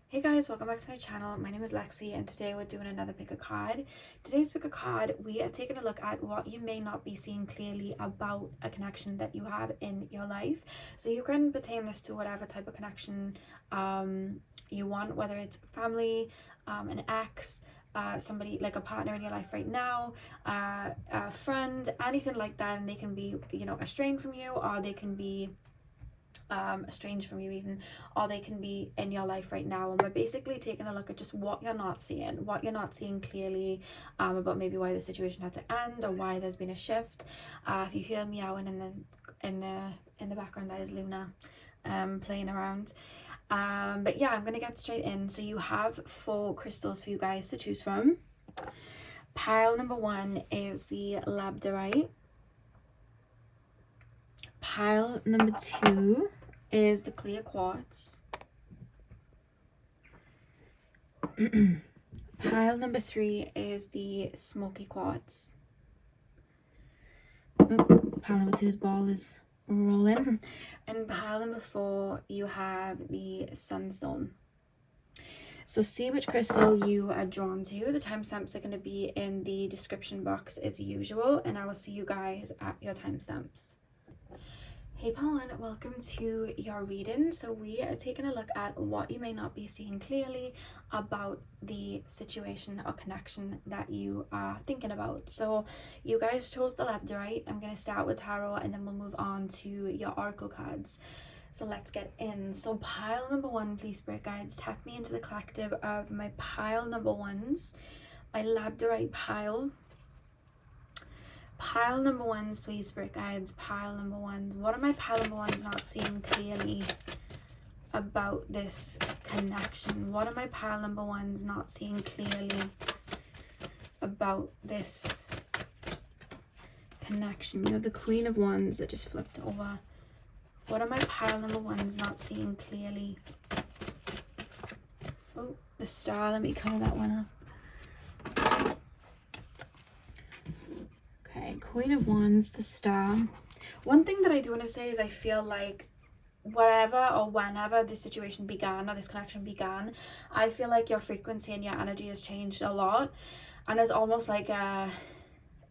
Hey guys, welcome back to my channel. My name is Lexi and today we're doing another pick a card. Today's pick a card, we are taking a look at what you may not be seeing clearly about a connection that you have in your life. So you can pertain this to whatever type of connection you want, whether it's family, an ex, somebody like a partner in your life right now, a friend, anything like that. And they can be, estranged from you, or they can be estranged from you even, or they can be in your life right now. And we're basically taking a look at just what you're not seeing clearly, about maybe why the situation had to end or why there's been a shift. If you hear meowing in the background, that is Luna playing around. But yeah, I'm gonna get straight in. So you have 4 crystals for you guys to choose from. Pile number 1 is the labradorite. Pile number 2 is the clear quartz. Pile number 3 is the smoky quartz. Pile number 2's ball is rolling. And pile number 4, you have the sunstone. So see which crystal you are drawn to. The timestamps are going to be in the description box as usual, and I will see you guys at your timestamps. Hey Pawan, welcome to your reading. So we are taking a look at what you may not be seeing clearly about the situation or connection that you are thinking about. So you guys chose the labradorite. I'm going to start with tarot and then we'll move on to your oracle cards. So let's get in. So pile number 1, please spirit guides, tap me into the collective of my pile number 1s, my labradorite pile. Pile number 1s, please, spirit guides. Pile number 1s. What are my pile number 1s not seeing clearly about this connection? What are my pile number 1s not seeing clearly about this connection? We have the Queen of Wands that just flipped over. What are my pile number 1s not seeing clearly? Oh, the star. Let me color that one up. Queen of Wands, the star. One thing that I do want to say is I feel like wherever or whenever this situation began or this connection began, I feel like your frequency and your energy has changed a lot, and there's almost like a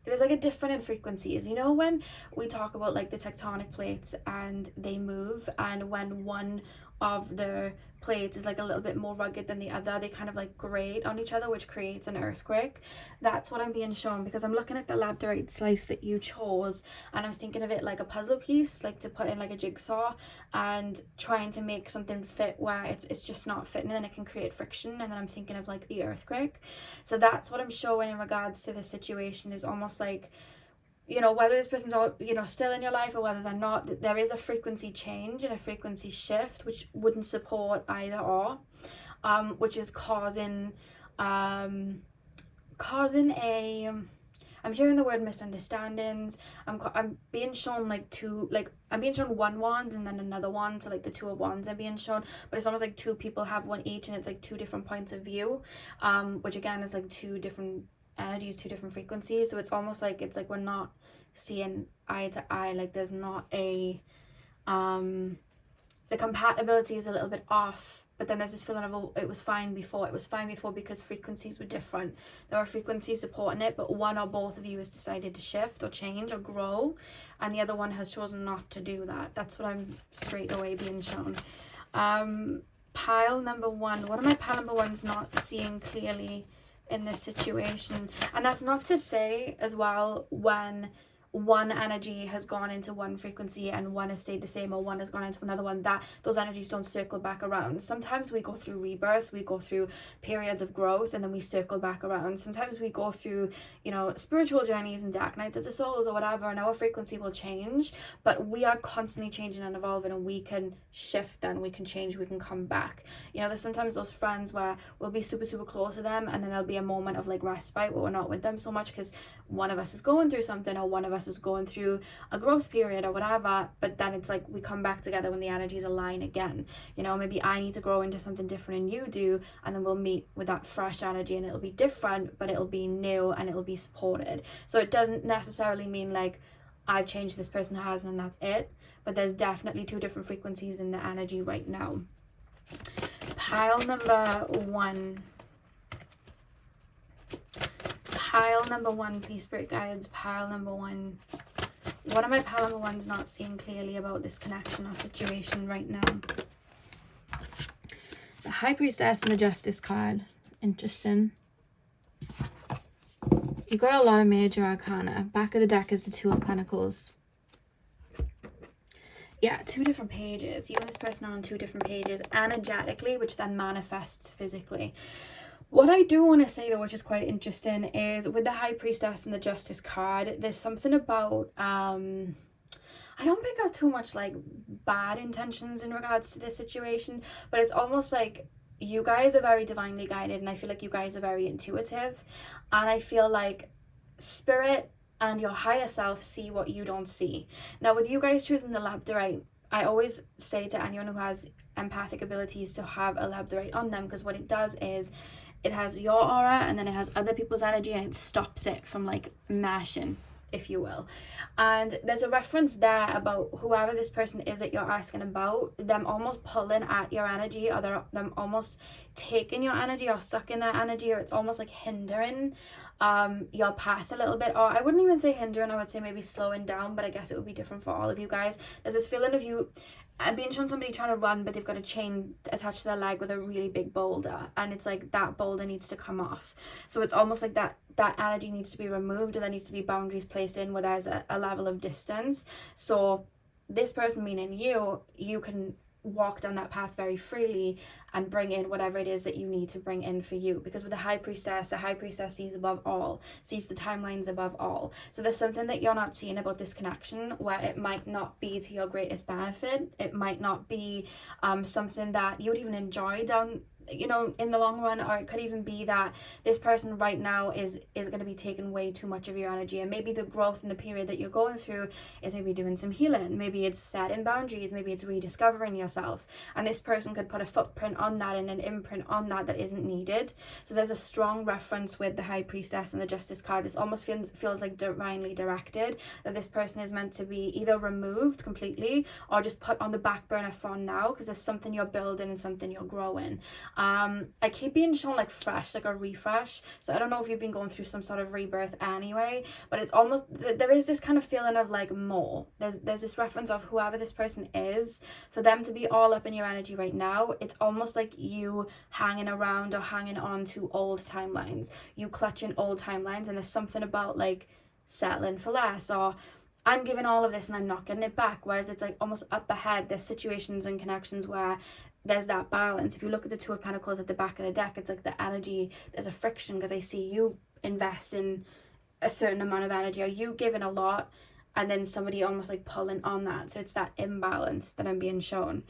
different in frequencies. You know, when we talk about like the tectonic plates and they move, and when one of the plates is like a little bit more rugged than the other, they kind of like grate on each other, which creates an earthquake. That's what I'm being shown, because I'm looking at the labradorite slice that you chose and I'm thinking of it like a puzzle piece, like to put in like a jigsaw and trying to make something fit where it's just not fitting, and then it can create friction, and then I'm thinking of like the earthquake. So that's what I'm showing in regards to this situation, is almost like, you know, whether this person's all, you know, still in your life or whether they're not, there is a frequency change and a frequency shift which wouldn't support either or, which is causing a, I'm hearing the word misunderstandings. I'm being shown like two, like I'm being shown one wand and then another wand, so like the 2 of Wands are being shown, but it's almost like 2 people have one each, and it's like 2 different points of view, which again is like 2 different energies, 2 different frequencies. So it's almost like it's like we're not seeing eye to eye, like there's not a the compatibility is a little bit off, but then there's this feeling of, oh, it was fine before because frequencies were different. There are frequencies supporting it, but one or both of you has decided to shift or change or grow, and the other one has chosen not to do that. That's what I'm straight away being shown. Pile number 1, what are my pile number 1s not seeing clearly in this situation? And that's not to say as well, when one energy has gone into one frequency and one has stayed the same, or one has gone into another one, that those energies don't circle back around. Sometimes we go through rebirths, we go through periods of growth, and then we circle back around. Sometimes we go through, you know, spiritual journeys and dark nights of the souls or whatever, and our frequency will change, but we are constantly changing and evolving, and we can shift, then we can change, we can come back. You know, there's sometimes those friends where we'll be super close to them, and then there'll be a moment of like respite where we're not with them so much because one of us is going through something, or one of us is going through a growth period or whatever, but then it's like we come back together when the energies align again. You know, maybe I need to grow into something different and you do, and then we'll meet with that fresh energy, and it'll be different, but it'll be new and it'll be supported. So it doesn't necessarily mean like I've changed, this person hasn't, and that's it, but there's definitely 2 different frequencies in the energy right now. Pile number one. Pile number one, please, spirit guides. Pile number one. What are my pile number ones not seeing clearly about this connection or situation right now? The High Priestess and the Justice card. Interesting. You've got a lot of major arcana. Back of the deck is the Two of Pentacles. Yeah, two different pages. You and this person are on two different pages energetically, which then manifests physically. What I do want to say though, which is quite interesting, is with the High Priestess and the Justice card, there's something about I don't pick up too much like bad intentions in regards to this situation, but it's almost like you guys are very divinely guided, and I feel like you guys are very intuitive, and I feel like spirit and your higher self see what you don't see. Now with you guys choosing the labradorite, I always say to anyone who has empathic abilities to have a labradorite on them, because what it does is it has your aura and then it has other people's energy, and it stops it from like mashing, if you will. And there's a reference there about whoever this person is that you're asking about, them almost pulling at your energy, or them almost taking your energy or sucking their energy, or it's almost like hindering your path a little bit. Or I wouldn't even say hindering, I would say maybe slowing down, but I guess it would be different for all of you guys. There's this feeling of you being shown somebody trying to run, but they've got a chain attached to their leg with a really big boulder, and it's like that boulder needs to come off. So it's almost like that energy needs to be removed, and there needs to be boundaries placed in where there's a level of distance. So this person, meaning you can walk down that path very freely and bring in whatever it is that you need to bring in for you. Because with the High Priestess sees above all, sees the timelines above all. So there's something that you're not seeing about this connection where it might not be to your greatest benefit. It might not be something that you would even enjoy down, you know, in the long run. Or it could even be that this person right now is going to be taking way too much of your energy, and maybe the growth in the period that you're going through is maybe doing some healing, maybe it's setting boundaries, maybe it's rediscovering yourself, and this person could put a footprint on that and an imprint on that isn't needed. So there's a strong reference with the High Priestess and the Justice card. This almost feels like divinely directed, that this person is meant to be either removed completely or just put on the back burner for now, because there's something you're building and something you're growing. I keep being shown like fresh, like a refresh. So I don't know if you've been going through some sort of rebirth anyway, but it's almost, there is this kind of feeling of like more. There's this reference of whoever this person is, for them to be all up in your energy right now. It's almost like you hanging around or hanging on to old timelines. You clutching old timelines, and there's something about like settling for less, or I'm giving all of this and I'm not getting it back. Whereas it's like almost up ahead, there's situations and connections where there's that balance. If you look at the Two of Pentacles at the back of the deck, it's like the energy, there's a friction, because I see you invest in a certain amount of energy, or you giving a lot and then somebody almost like pulling on that. So it's that imbalance that I'm being shown.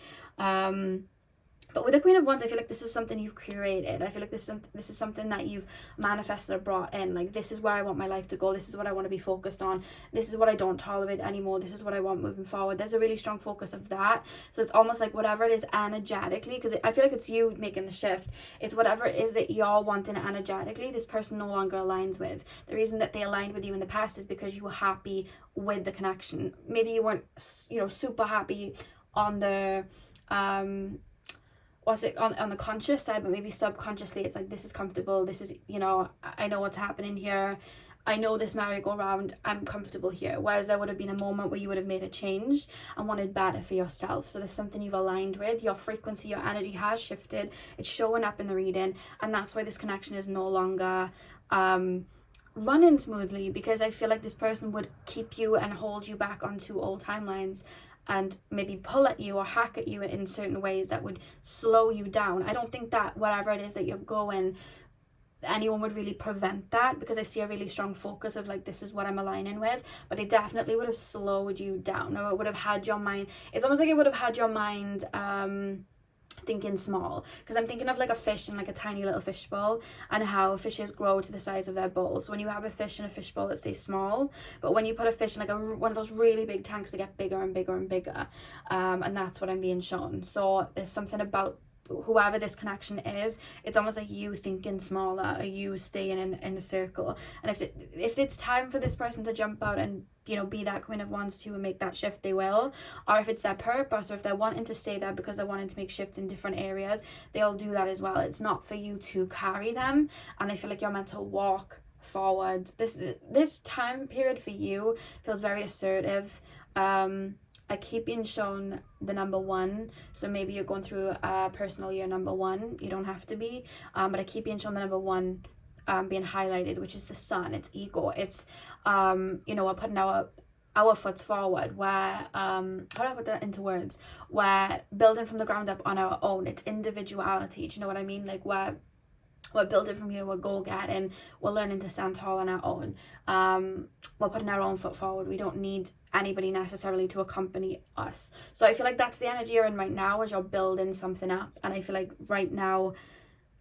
But with the Queen of Wands, I feel like this is something you've created. I feel like this is something that you've manifested or brought in. Like, this is where I want my life to go. This is what I want to be focused on. This is what I don't tolerate anymore. This is what I want moving forward. There's a really strong focus of that. So it's almost like whatever it is energetically, because I feel like it's you making the shift. It's whatever it is that you're wanting energetically, this person no longer aligns with. The reason that they aligned with you in the past is because you were happy with the connection. Maybe you weren't, you know, super happy on the on the conscious side, but maybe subconsciously it's like, this is comfortable, this is, you know, I know what's happening here, I know this merry-go-round, I'm comfortable here. Whereas there would have been a moment where you would have made a change and wanted better for yourself. So there's something you've aligned with. Your frequency, your energy has shifted. It's showing up in the reading, and that's why this connection is no longer running smoothly, because I feel like this person would keep you and hold you back onto old timelines, and maybe pull at you or hack at you in certain ways that would slow you down. I don't think that whatever it is that you're going, anyone would really prevent that, because I see a really strong focus of like, this is what I'm aligning with, but it definitely would have slowed you down, or it would have had your mind, it's almost like it would have had your mind thinking small, because I'm thinking of like a fish in like a tiny little fishbowl, and how fishes grow to the size of their bowl. So when you have a fish in a fishbowl, it stays small, but when you put a fish in like one of those really big tanks, they get bigger and bigger and bigger, and that's what I'm being shown. So there's something about whoever this connection is, it's almost like you thinking smaller, or you staying in a circle. And if it's time for this person to jump out and, you know, be that Queen of Wands too and make that shift, they will. Or if it's their purpose, or if they're wanting to stay there because they're wanting to make shifts in different areas, they'll do that as well. It's not for you to carry them. And I feel like you're meant to walk forward. This time period for you feels very assertive. I keep being shown the number 1, so maybe you're going through a personal year number 1. You don't have to be, but I keep being shown the number 1 being highlighted, which is the sun. It's ego. It's you know, we're putting our foots forward. Where how do I put that into words? We're building from the ground up on our own. It's individuality. Do you know what I mean? Like we're building from here, we're go-getting, we're learning to stand tall on our own. We're putting our own foot forward. We don't need anybody necessarily to accompany us. So I feel like that's the energy you're in right now, as you're building something up. And I feel like right now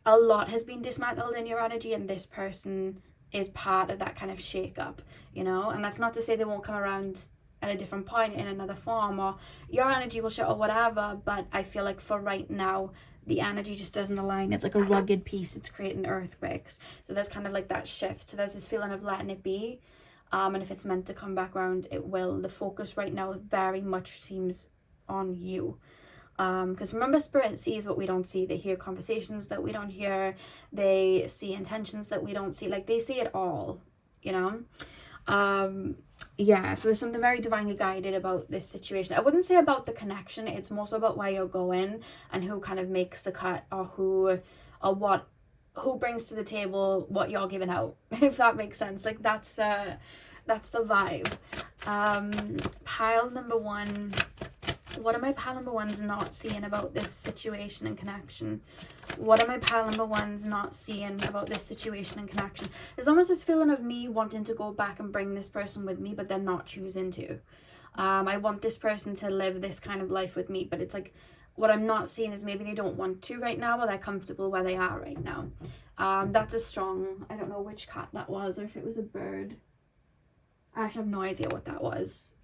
a lot has been dismantled in your energy, and this person is part of that kind of shake-up, you know. And that's not to say they won't come around at a different point in another form, or your energy will shift or whatever, but I feel like for right now the energy just doesn't align. It's like a rugged piece. It's creating earthquakes. So there's kind of like that shift. So there's this feeling of letting it be. And if it's meant to come back around, it will. The focus right now very much seems on you. Because remember, Spirit sees what we don't see. They hear conversations that we don't hear. They see intentions that we don't see. Like, they see it all, you know? Yeah, so there's something very divinely guided about this situation. I wouldn't say about the connection. It's more so about where you're going and who kind of makes the cut, or who brings to the table what you're giving out, if that makes sense. Like, that's the vibe. Pile number 1. What are my pile number 1s not seeing about this situation and connection? What are my pile number 1s not seeing about this situation and connection? There's almost this feeling of me wanting to go back and bring this person with me, but they're not choosing to. I want this person to live this kind of life with me, but it's like, what I'm not seeing is maybe they don't want to right now, or they're comfortable where they are right now. That's a strong, I don't know which cat that was, or if it was a bird. I actually have no idea what that was.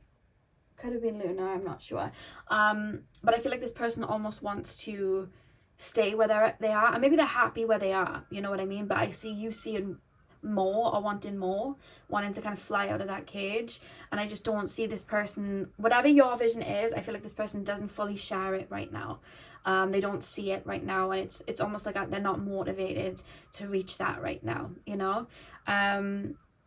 Could have been Luna, I'm not sure. But I feel like this person almost wants to stay where they are, and maybe they're happy where they are, you know what I mean? But I see you seeing more, or wanting more, wanting to kind of fly out of that cage. And I just don't see this person, whatever your vision is, I feel like this person doesn't fully share it right now. They don't see it right now, and it's almost like they're not motivated to reach that right now, you know?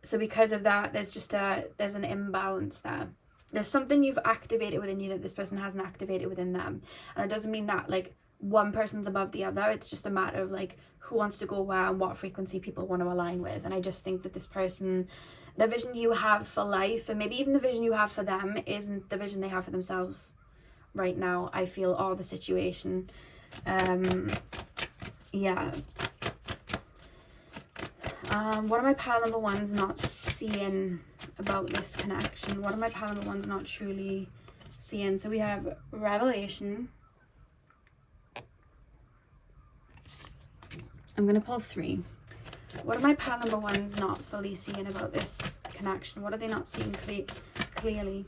So because of that, there's an imbalance there. There's something you've activated within you that this person hasn't activated within them. And it doesn't mean that like one person's above the other. It's just a matter of like who wants to go where and what frequency people want to align with. And I just think that this person, the vision you have for life, and maybe even the vision you have for them, isn't the vision they have for themselves right now, I feel, or the situation. Yeah. What are my pile number 1s not seeing about this connection? What are my pile number 1s not truly seeing? So we have Revelation. I'm going to pull 3. What are my pile number 1s not fully seeing about this connection? What are they not seeing clearly?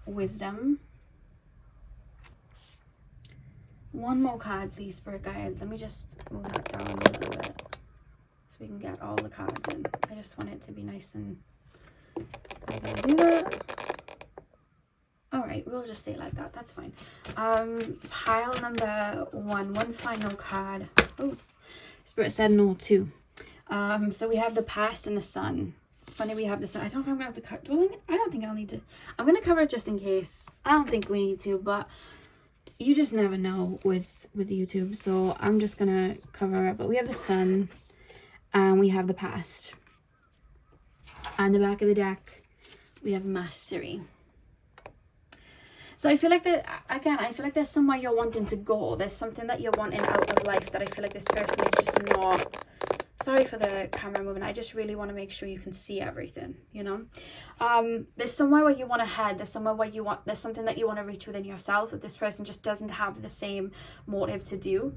Wisdom. One more card, please, Spirit Guides. Let me just move that down a little bit so we can get all the cards in. I just want it to be nice and... I'm going to do that. Alright, we'll just stay like that. That's fine. Pile number 1. One final card. Oh, Spirit said no, 2. So we have the past and the sun. It's funny we have the sun. I don't know if I'm going to have to cover... I don't think I'll need to... I'm going to cover it just in case. I don't think we need to, but you just never know with YouTube. So I'm just going to cover it. But we have the sun and we have the past. On the back of the deck, we have mastery. So I feel like I feel like there's somewhere you're wanting to go. There's something that you're wanting out of life that I feel like this person is just not... Sorry for the camera moving. I just really want to make sure you can see everything, you know? There's somewhere where you want to head. There's somewhere where there's something that you want to reach within yourself that this person just doesn't have the same motive to do.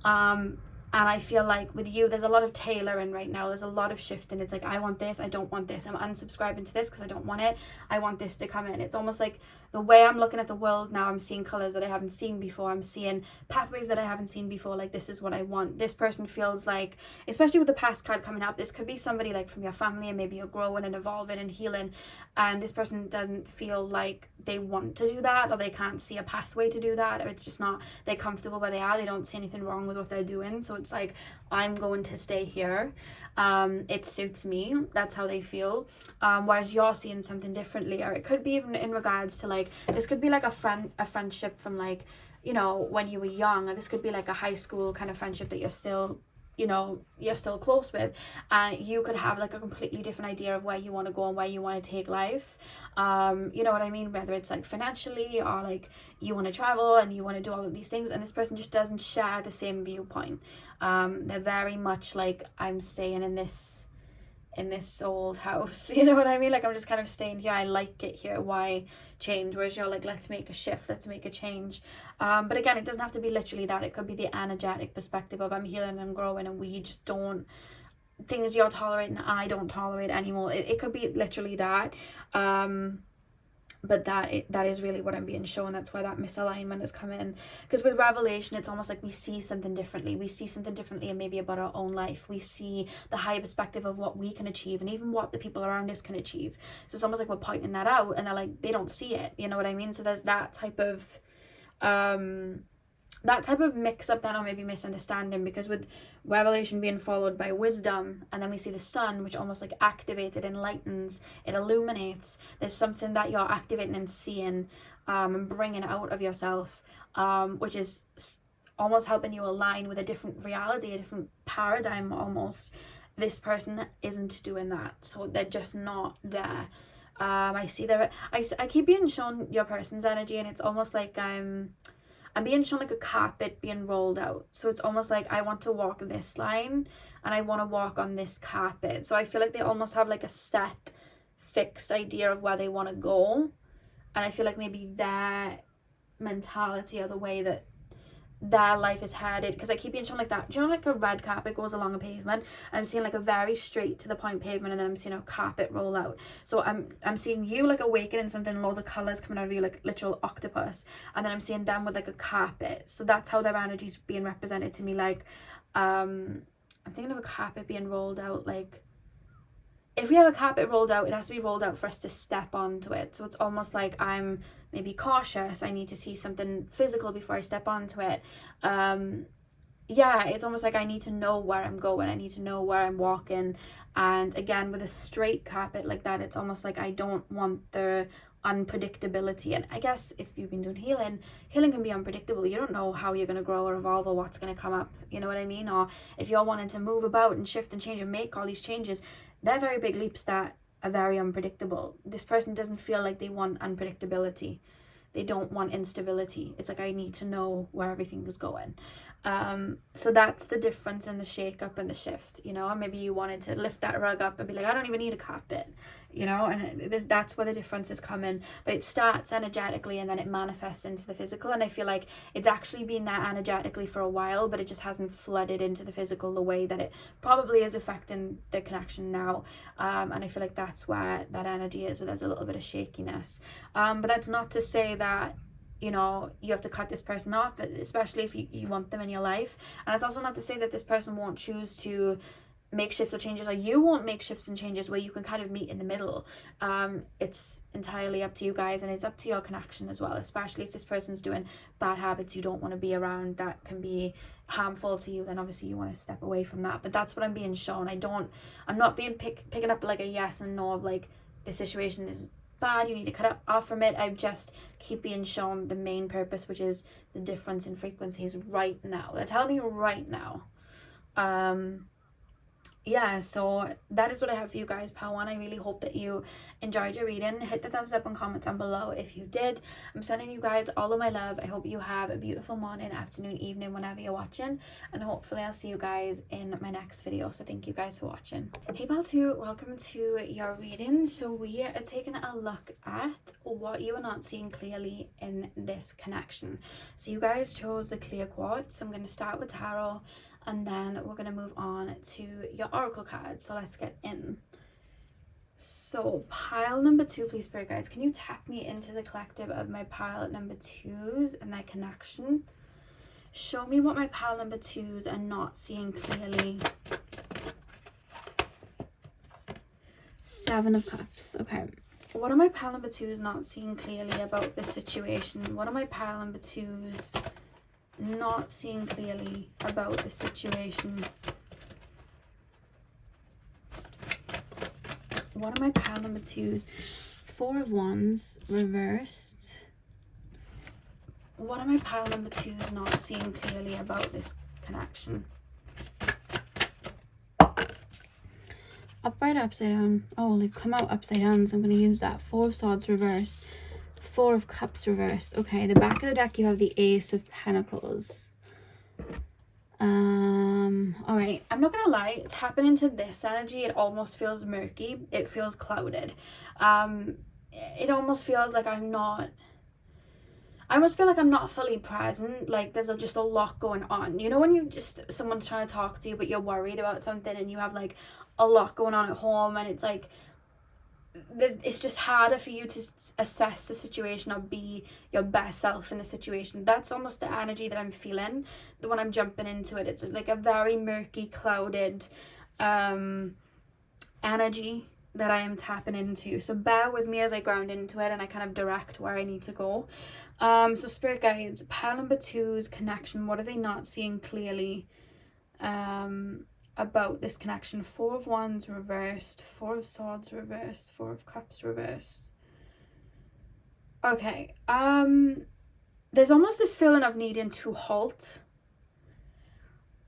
And And I feel like with you, there's a lot of tailoring right now. There's a lot of shifting. It's like, I want this, I don't want this. I'm unsubscribing to this because I don't want it. I want this to come in. It's almost like the way I'm looking at the world now, I'm seeing colors that I haven't seen before. I'm seeing pathways that I haven't seen before. Like, this is what I want. This person feels like, especially with the past card coming up, this could be somebody like from your family, and maybe you're growing and evolving and healing, and this person doesn't feel like they want to do that, or they can't see a pathway to do that, or it's just not, they're comfortable where they are. They don't see anything wrong with what they're doing. So it's like, I'm going to stay here. It suits me. That's how they feel. Whereas you're seeing something differently. Or it could be even in regards to like, this could be like a friendship from like, you know, when you were young, or this could be like a high school kind of friendship that you're still, you know, you're still close with, and you could have like a completely different idea of where you want to go and where you want to take life. You know what I mean? Whether it's like financially, or like you want to travel and you want to do all of these things, and this person just doesn't share the same viewpoint. They're very much like, I'm staying in this old house, you know what I mean? Like, I'm just kind of staying here, I like it here, why change? Whereas you're like, let's make a shift, let's make a change. But again, it doesn't have to be literally that. It could be the energetic perspective of, I'm healing, I'm growing, and we just don't, things you're tolerating I don't tolerate anymore. It could be literally that. But that is really what I'm being shown. That's why that misalignment has come in. Because with revelation, it's almost like we see something differently. We see something differently, and maybe about our own life. We see the higher perspective of what we can achieve, and even what the people around us can achieve. So it's almost like we're pointing that out, and they're like, they don't see it. You know what I mean? So there's that type of mix up then, or maybe misunderstanding, because with revelation being followed by wisdom, and then we see the sun, which almost like activates, it enlightens, it illuminates. There's something that you're activating and seeing, and bringing out of yourself, which is almost helping you align with a different reality, a different paradigm almost. This person isn't doing that, so they're just not there. I see there, I keep being shown your person's energy, and it's almost like I'm being shown like a carpet being rolled out. So it's almost like, I want to walk this line, and I want to walk on this carpet. So I feel like they almost have like a set, fixed idea of where they want to go. And I feel like maybe their mentality, or the way that their life is headed, because I keep being shown like that. Do you know, like a red carpet goes along a pavement? I'm seeing like a very straight to the point pavement, and then I'm seeing a carpet roll out. So I'm seeing you like awakening something, loads of colors coming out of you, like literal octopus, and then I'm seeing them with like a carpet. So that's how their energy's being represented to me. Like I'm thinking of a carpet being rolled out. Like, if we have a carpet rolled out, it has to be rolled out for us to step onto it. So it's almost like I'm maybe cautious. I need to see something physical before I step onto it. Yeah, it's almost like I need to know where I'm going. I need to know where I'm walking. And again, with a straight carpet like that, it's almost like I don't want the unpredictability. And I guess if you've been doing healing can be unpredictable. You don't know how you're going to grow or evolve, or what's going to come up. You know what I mean? Or if you're wanting to move about and shift and change and make all these changes, they're very big leaps that are very unpredictable. This person doesn't feel like they want unpredictability. They don't want instability. It's like, I need to know where everything is going. So that's the difference in the shake up and the shift, you know. Maybe you wanted to lift that rug up and be like, I don't even need a carpet, you know. And that's where the difference is coming. But it starts energetically, and then it manifests into the physical. And I feel like it's actually been there energetically for a while, but it just hasn't flooded into the physical the way that it probably is affecting the connection now. And I feel like that's where that energy is, where there's a little bit of shakiness. But that's not to say that, you know, you have to cut this person off, especially if you want them in your life. And it's also not to say that this person won't choose to make shifts or changes, or you won't make shifts and changes, where you can kind of meet in the middle. It's entirely up to you guys, and it's up to your connection as well, especially if this person's doing bad habits you don't want to be around, that can be harmful to you. Then obviously you want to step away from that. But that's what I'm being shown. I'm not being picking up like a yes and no of like, this situation is bad, you need to cut off from it. I just keep being shown the main purpose, which is the difference in frequencies right now. They're telling me right now. Yeah, so that is what I have for you guys, Pal One. I really hope that you enjoyed your reading. Hit the thumbs up and comment down below if you did. I'm sending you guys all of my love. I hope you have a beautiful morning, afternoon, evening, whenever you're watching. And hopefully I'll see you guys in my next video. So thank you guys for watching. Hey Pal 2, welcome to your reading. So we are taking a look at what you are not seeing clearly in this connection. So you guys chose the clear quartz. I'm going to start with tarot. and then we're going to move on to your oracle cards. So let's get in. So pile number 2, please, spirit guides, can you tap me into the collective of my pile number 2s and their connection? Show me what my pile number 2s are not seeing clearly. 7 of Cups. Okay. What are my pile number 2s not seeing clearly about this situation? What are my pile number 2s not seeing clearly about this situation? What are my pile number 2s? 4 of Wands reversed. What are my pile number 2s not seeing clearly about this connection? Upright, upside down. Oh, they've come out upside down, so I'm going to use that. 4 of Swords reversed. 4 of Cups reversed. Okay, the back of the deck you have the Ace of Pentacles. All right, I'm not gonna lie, it's happening to this energy. It almost feels murky. It feels clouded. It almost feels like I almost feel like I'm not fully present. Like there's just a lot going on. You know when someone's trying to talk to you but you're worried about something and you have like a lot going on at home, and it's like it's just harder for you to assess the situation or be your best self in the situation. That's almost the energy that I'm feeling when I'm jumping into it. It's like a very murky, clouded energy that I am tapping into. So bear with me as I ground into it and I kind of direct where I need to go. So spirit guides, pile number 2's connection. What are they not seeing clearly about this connection? 4 of Wands reversed, 4 of Swords reversed, 4 of Cups reversed. Okay, there's almost this feeling of needing to halt.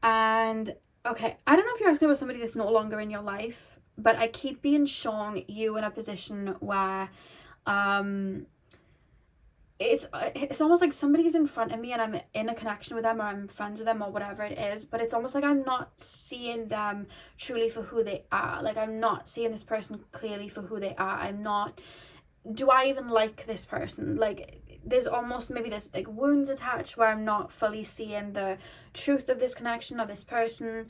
And okay, I don't know if you're asking about somebody that's no longer in your life, but I keep being shown you in a position where it's almost like somebody's in front of me and I'm in a connection with them, or I'm friends with them, or whatever it is, but it's almost like I'm not seeing them truly for who they are. Like I'm not seeing this person clearly for who they are. Do I even like this person? Like there's almost maybe there's like wounds attached where I'm not fully seeing the truth of this connection or this person.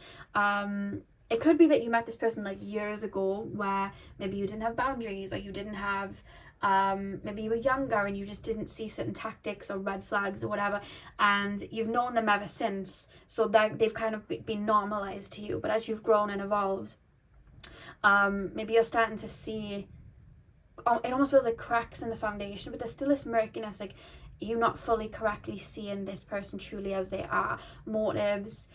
It could be that you met this person like years ago where maybe you didn't have boundaries, or you didn't have maybe you were younger and you just didn't see certain tactics or red flags or whatever, and you've known them ever since, so that they've kind of been normalized to you. But as you've grown and evolved, maybe you're starting to see, it almost feels like cracks in the foundation, but there's still this murkiness, like you're not fully correctly seeing this person truly as they are, motives,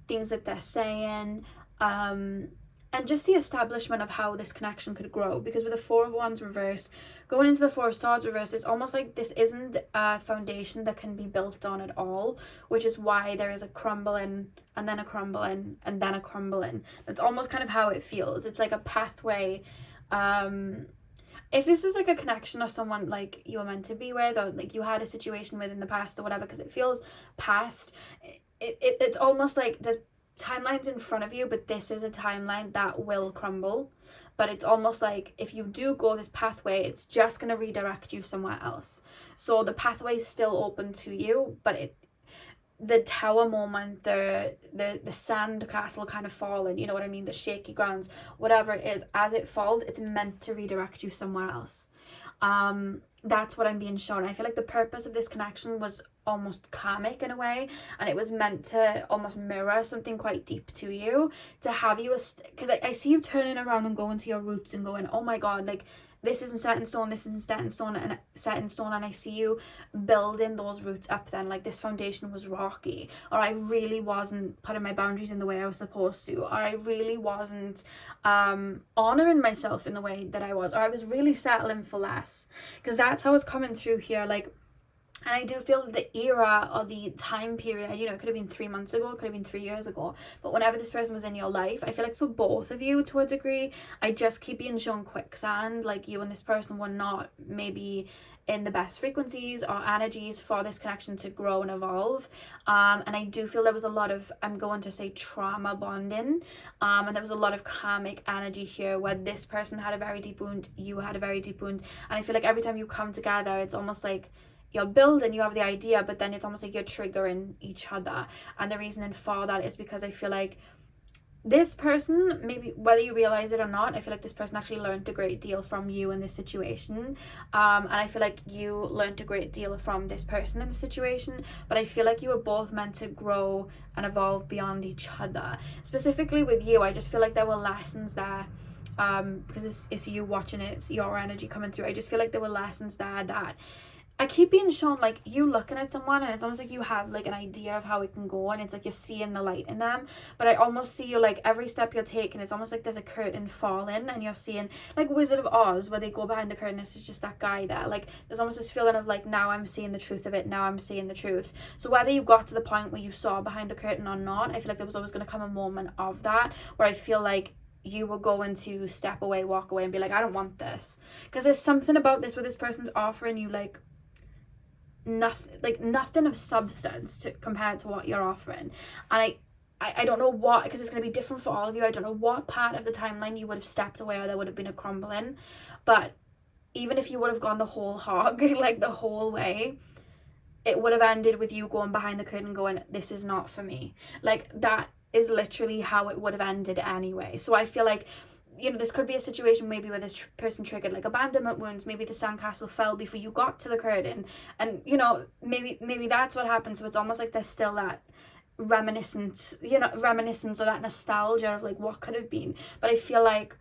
things that they're saying, and just the establishment of how this connection could grow. Because with the 4 of Wands reversed going into the 4 of Swords reversed, it's almost like this isn't a foundation that can be built on at all, which is why there is a crumbling and then a crumbling and then a crumbling. That's almost kind of how it feels. It's like a pathway. If this is like a connection of someone like you were meant to be with, or like you had a situation with in the past or whatever, because it feels past, it's almost like there's timelines in front of you, but this is a timeline that will crumble. But it's almost like if you do go this pathway, it's just going to redirect you somewhere else. So the pathway is still open to you, but the tower moment, the sand castle kind of falling, you know what I mean, the shaky grounds, whatever it is, as it falls, it's meant to redirect you somewhere else. That's what I'm being shown. I feel like the purpose of this connection was almost karmic in a way, and it was meant to almost mirror something quite deep to you, to have you, because I see you turning around and going to your roots and going, oh my god, like this isn't set in stone, this isn't set in stone, and I see you building those roots up then, like this foundation was rocky, or I really wasn't putting my boundaries in the way I was supposed to, or I really wasn't honoring myself in the way that I was, or I was really settling for less, because that's how it's coming through here. Like, and I do feel that the era or the time period, you know, it could have been 3 months ago, it could have been 3 years ago, but whenever this person was in your life, I feel like for both of you to a degree, I just keep being shown quicksand. Like you and this person were not maybe in the best frequencies or energies for this connection to grow and evolve. And I do feel there was a lot of, I'm going to say, trauma bonding, and there was a lot of karmic energy here where this person had a very deep wound, you had a very deep wound, and I feel like every time you come together, it's almost like you're building, you have the idea, but then it's almost like you're triggering each other. And the reasoning for that is because I feel like this person, maybe whether you realize it or not, I feel like this person actually learned a great deal from you in this situation, and I feel like you learned a great deal from this person in the situation, but I feel like you were both meant to grow and evolve beyond each other. Specifically with you, I just feel like there were lessons there, because it's you watching it, it's your energy coming through. I just feel like there were lessons there that I keep being shown, like, you looking at someone and it's almost like you have like an idea of how it can go, and it's like you're seeing the light in them, but I almost see you, like, every step you're taking, it's almost like there's a curtain falling and you're seeing, like Wizard of Oz, where they go behind the curtain, it's just that guy there, like there's almost this feeling of like, now I'm seeing the truth of it, now I'm seeing the truth. So whether you got to the point where you saw behind the curtain or not, I feel like there was always going to come a moment of that where I feel like you were going to step away, walk away, and be like, I don't want this, because there's something about this where this person's offering you like nothing of substance to compared to what you're offering. And I don't know what, because it's going to be different for all of you, I don't know what part of the timeline you would have stepped away or there would have been a crumbling, but even if you would have gone the whole hog, like the whole way, it would have ended with you going behind the curtain going, this is not for me. Like, that is literally how it would have ended anyway. So I feel like, you know, this could be a situation maybe where this person triggered like abandonment wounds, maybe the sandcastle fell before you got to the curtain, and you know, maybe that's what happened. So it's almost like there's still that reminiscence or that nostalgia of like what could have been. But I feel like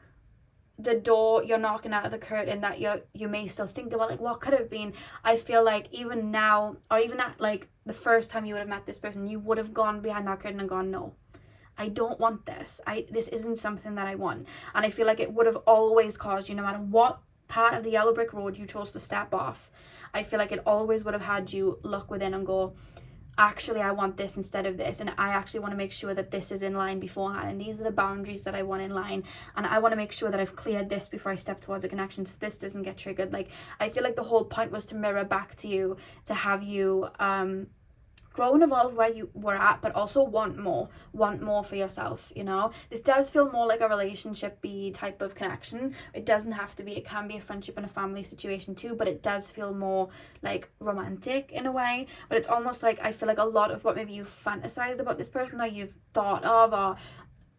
the door you're knocking out of the curtain that you may still think about, like, what could have been. I feel like even now, or even at like the first time you would have met this person, you would have gone behind that curtain and gone, no, I don't want this. This isn't something that I want. And I feel like it would have always caused you, no matter what part of the yellow brick road you chose to step off, I feel like it always would have had you look within and go, actually, I want this instead of this, and I actually want to make sure that this is in line beforehand, and these are the boundaries that I want in line, and I want to make sure that I've cleared this before I step towards a connection so this doesn't get triggered. Like, I feel like the whole point was to mirror back to you, to have you grow and evolve where you were at, but also want more for yourself. You know, this does feel more like a relationship-y type of connection. It doesn't have to be, it can be a friendship and a family situation too, but it does feel more like romantic in a way. But it's almost like, I feel like a lot of what maybe you've fantasized about this person, or you've thought of, or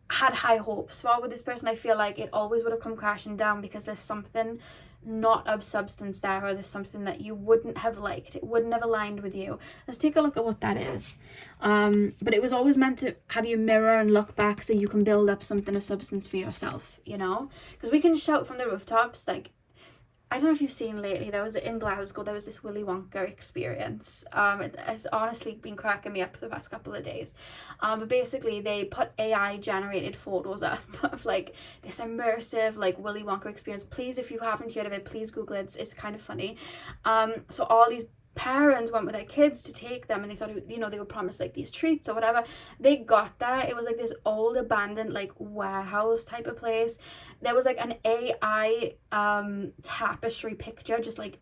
had high hopes for with this person, I feel like it always would have come crashing down because there's something not of substance there, or there's something that you wouldn't have liked, it wouldn't have aligned with you. Let's take a look at what that is. But it was always meant to have you mirror and look back so you can build up something of substance for yourself, you know, because we can shout from the rooftops. Like, I don't know if you've seen lately, there was in Glasgow, there was this Willy Wonka experience. It has honestly been cracking me up for the past couple of days. But basically they put AI generated photos up of like this immersive like Willy Wonka experience. Please, if you haven't heard of it, please Google it. It's kind of funny. So all these parents went with their kids to take them, and they thought, you know, they were promised like these treats or whatever. They got there, it was like this old abandoned like warehouse type of place. There was like an AI tapestry picture just like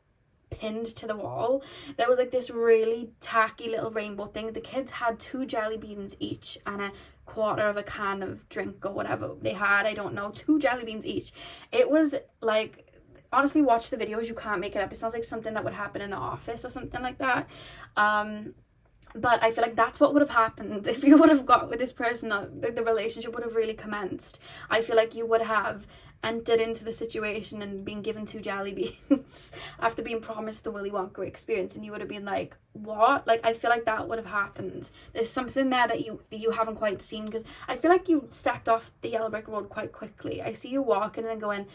pinned to the wall. There was like this really tacky little rainbow thing. The kids had 2 jelly beans each and a quarter of a can of drink or whatever they had, I don't know, 2 jelly beans each. It was like, honestly, watch the videos, you can't make it up. It sounds like something that would happen in the office or something like that. But I feel like that's what would have happened if you would have got with this person. The relationship would have really commenced. I feel like you would have entered into the situation and been given 2 jelly beans after being promised the Willy Wonka experience, and you would have been like, what? Like, I feel like that would have happened. There's something there that you haven't quite seen, because I feel like you stepped off the yellow brick road quite quickly. I see you walking and then going,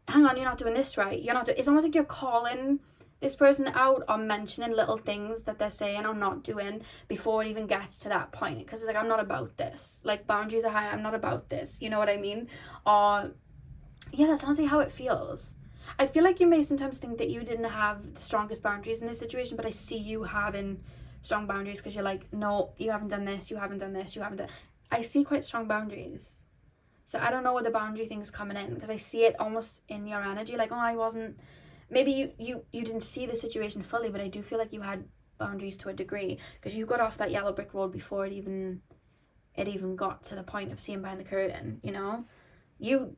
hang on, you're not doing this right. It's almost like you're calling this person out or mentioning little things that they're saying or not doing before it even gets to that point. Because it's like, I'm not about this. Like, boundaries are high, I'm not about this. You know what I mean? Or, yeah, that's honestly how it feels. I feel like you may sometimes think that you didn't have the strongest boundaries in this situation, but I see you having strong boundaries because you're like, no, you haven't done this, you haven't done this, you haven't done... I see quite strong boundaries. So I don't know where the boundary thing's coming in, because I see it almost in your energy, like, oh, I wasn't, maybe you didn't see the situation fully, but I do feel like you had boundaries to a degree, because you got off that yellow brick road before it even got to the point of seeing behind the curtain, you know? You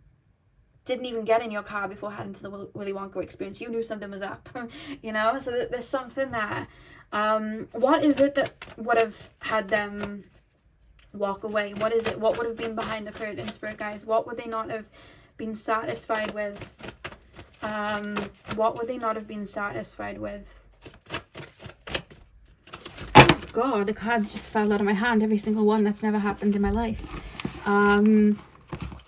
didn't even get in your car before heading to the Willy Wonka experience. You knew something was up, you know? So there's something there. What is it that would have had them walk away? What is it? What would have been behind the curtain, spirit guides? What would they not have been satisfied with? What would they not have been satisfied with? God, the cards just fell out of my hand, every single one. That's never happened in my life.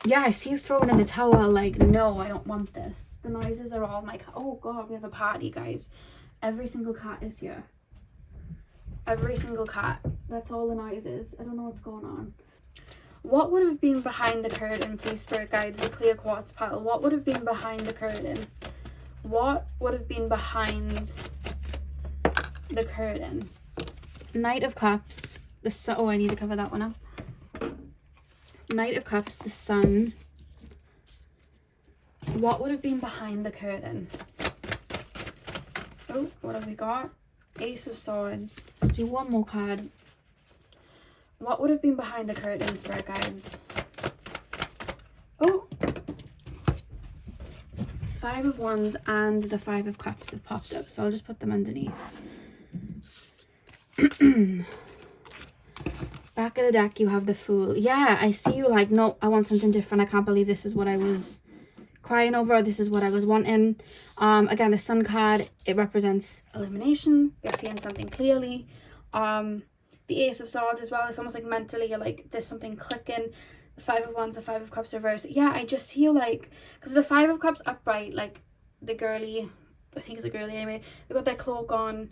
Yeah, I see you throwing in the towel, like, no, I don't want this. The noises are all my... Oh, God, we have a party, guys. Every single cat is here. Every single cat. That's all the noises. I don't know what's going on. What would have been behind the curtain, please, spirit guides? The clear quartz petal. What would have been behind the curtain? What would have been behind the curtain? Knight of Cups. The sun. Oh, I need to cover that one up. Knight of Cups, the Sun. What would have been behind the curtain? Oh, what have we got? Ace of Swords. Let's do one more card. What would have been behind the curtain, spirit guides? Oh! Five of Wands and the Five of Cups have popped up, so I'll just put them underneath. Back of the deck, you have the Fool. Yeah, I see you like, no, I want something different. I can't believe this is what I was crying over. This is what I was wanting. Again, the Sun card, it represents illumination. You're seeing something clearly. The Ace of Swords as well. It's almost like mentally, you're like, there's something clicking. The Five of Wands, the Five of Cups reverse. Yeah, I just feel like, because the Five of Cups upright, like the girly, I think it's a girly anyway, they got their cloak on.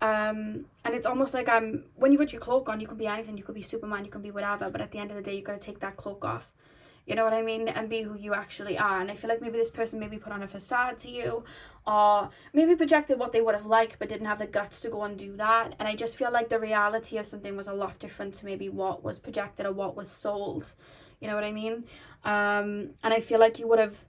And it's almost like when you put your cloak on, you can be anything. You could be Superman, you can be whatever, but at the end of the day, you got to take that cloak off, you know what I mean, and be who you actually are. And I feel like maybe this person maybe put on a facade to you, or maybe projected what they would have liked but didn't have the guts to go and do that. And I just feel like the reality of something was a lot different to maybe what was projected or what was sold, you know what I mean. And I feel like you would have,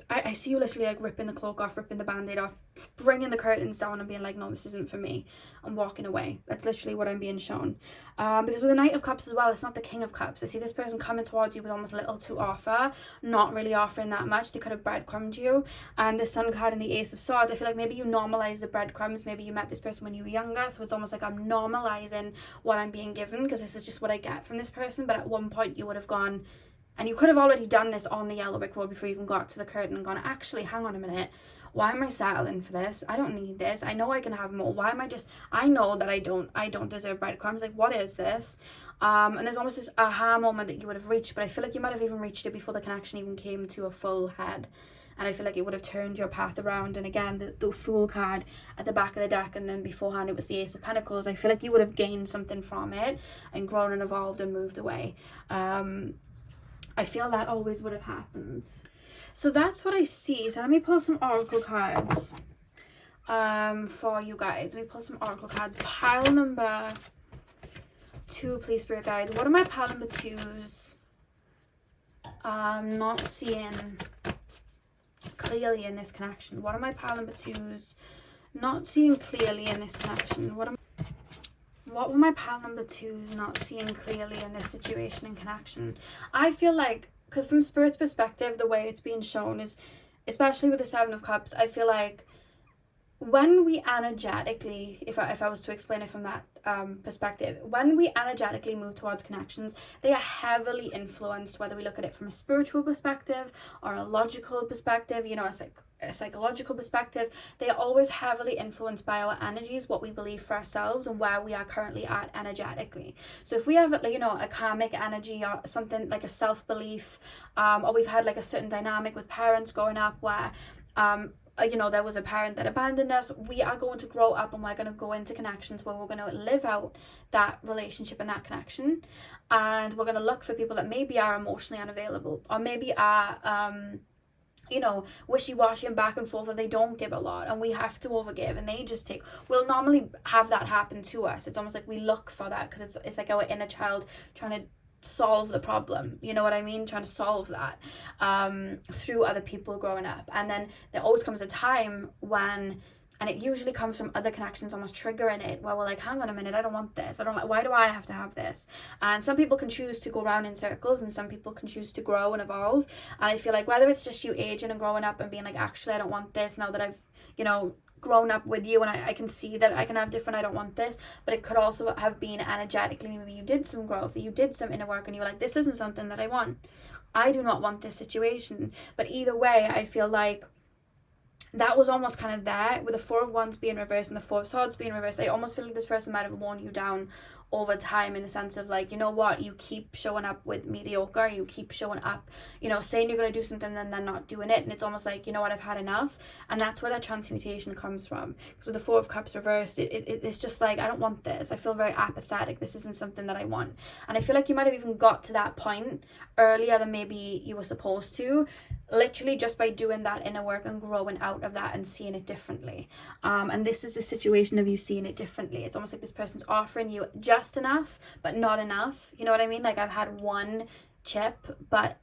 I see you literally like ripping the cloak off, ripping the band-aid off, bringing the curtains down and being like, no, this isn't for me. I'm walking away. That's literally what I'm being shown. Because with the Knight of Cups as well, it's not the King of Cups. I see this person coming towards you with almost a little to offer, not really offering that much. They could have breadcrumbed you. And the Sun card and the Ace of Swords, I feel like maybe you normalize the breadcrumbs. Maybe you met this person when you were younger, so it's almost like I'm normalizing what I'm being given because this is just what I get from this person. But at one point you would have gone, and you could have already done this on the yellow brick road before you even got to the curtain and gone, actually, hang on a minute. Why am I settling for this? I don't need this. I know I can have more. Why am I know that I don't deserve breadcrumbs. Like, what is this? And there's almost this aha moment that you would have reached, but I feel like you might have even reached it before the connection even came to a full head. And I feel like it would have turned your path around. And again, the Fool card at the back of the deck, and then beforehand it was the Ace of Pentacles. I feel like you would have gained something from it and grown and evolved and moved away. I feel that always would have happened. So that's what I see. So let me pull some oracle cards for you guys. Let me pull some oracle cards. Pile number 2, please, spirit guides. What are my pile number 2s not seeing clearly in this connection? What are my pile number 2s not seeing clearly in this connection? What were my pile number 2s not seeing clearly in this situation and connection? I feel like, because from Spirit's perspective, the way it's being shown is, especially with the Seven of Cups, I feel like when we energetically, if I was to explain it from that perspective, when we energetically move towards connections, they are heavily influenced, whether we look at it from a spiritual perspective or a logical perspective, you know, a psychological perspective. They are always heavily influenced by our energies, what we believe for ourselves and where we are currently at energetically. So if we have, you know, a karmic energy or something like a self-belief, or we've had like a certain dynamic with parents growing up where you know, there was a parent that abandoned us, we are going to grow up and we're going to go into connections where we're going to live out that relationship and that connection, and we're going to look for people that maybe are emotionally unavailable or maybe are you know, wishy-washy and back and forth, and they don't give a lot and we have to overgive and they just take. We'll normally have that happen to us. It's almost like we look for that because it's like our inner child trying to solve the problem, you know what I mean, trying to solve that through other people growing up. And then there always comes a time when And it usually comes from other connections almost triggering it, where we're like, hang on a minute, I don't want this. I don't like, why do I have to have this? And some people can choose to go around in circles, and some people can choose to grow and evolve. And I feel like whether it's just you aging and growing up and being like, actually, I don't want this now that I've, you know, grown up with you, and I can see that I can have different, I don't want this. But it could also have been energetically, maybe you did some growth, or you did some inner work, and you were like, this isn't something that I want. I do not want this situation. But either way, I feel like that was almost kind of there with the Four of Wands being reversed and the Four of Swords being reversed. I almost feel like this person might have worn you down over time, in the sense of like, you know what, you keep showing up with mediocre, you keep showing up, you know, saying you're going to do something and then not doing it, and it's almost like, you know what, I've had enough. And that's where that transmutation comes from, because with the Four of Cups reversed, it's just like, I don't want this, I feel very apathetic, this isn't something that I want. And I feel like you might have even got to that point earlier than maybe you were supposed to, literally just by doing that inner work and growing out of that and seeing it differently. And this is the situation of you seeing it differently. It's almost like this person's offering you just enough but not enough, you know what I mean? Like, I've had one chip but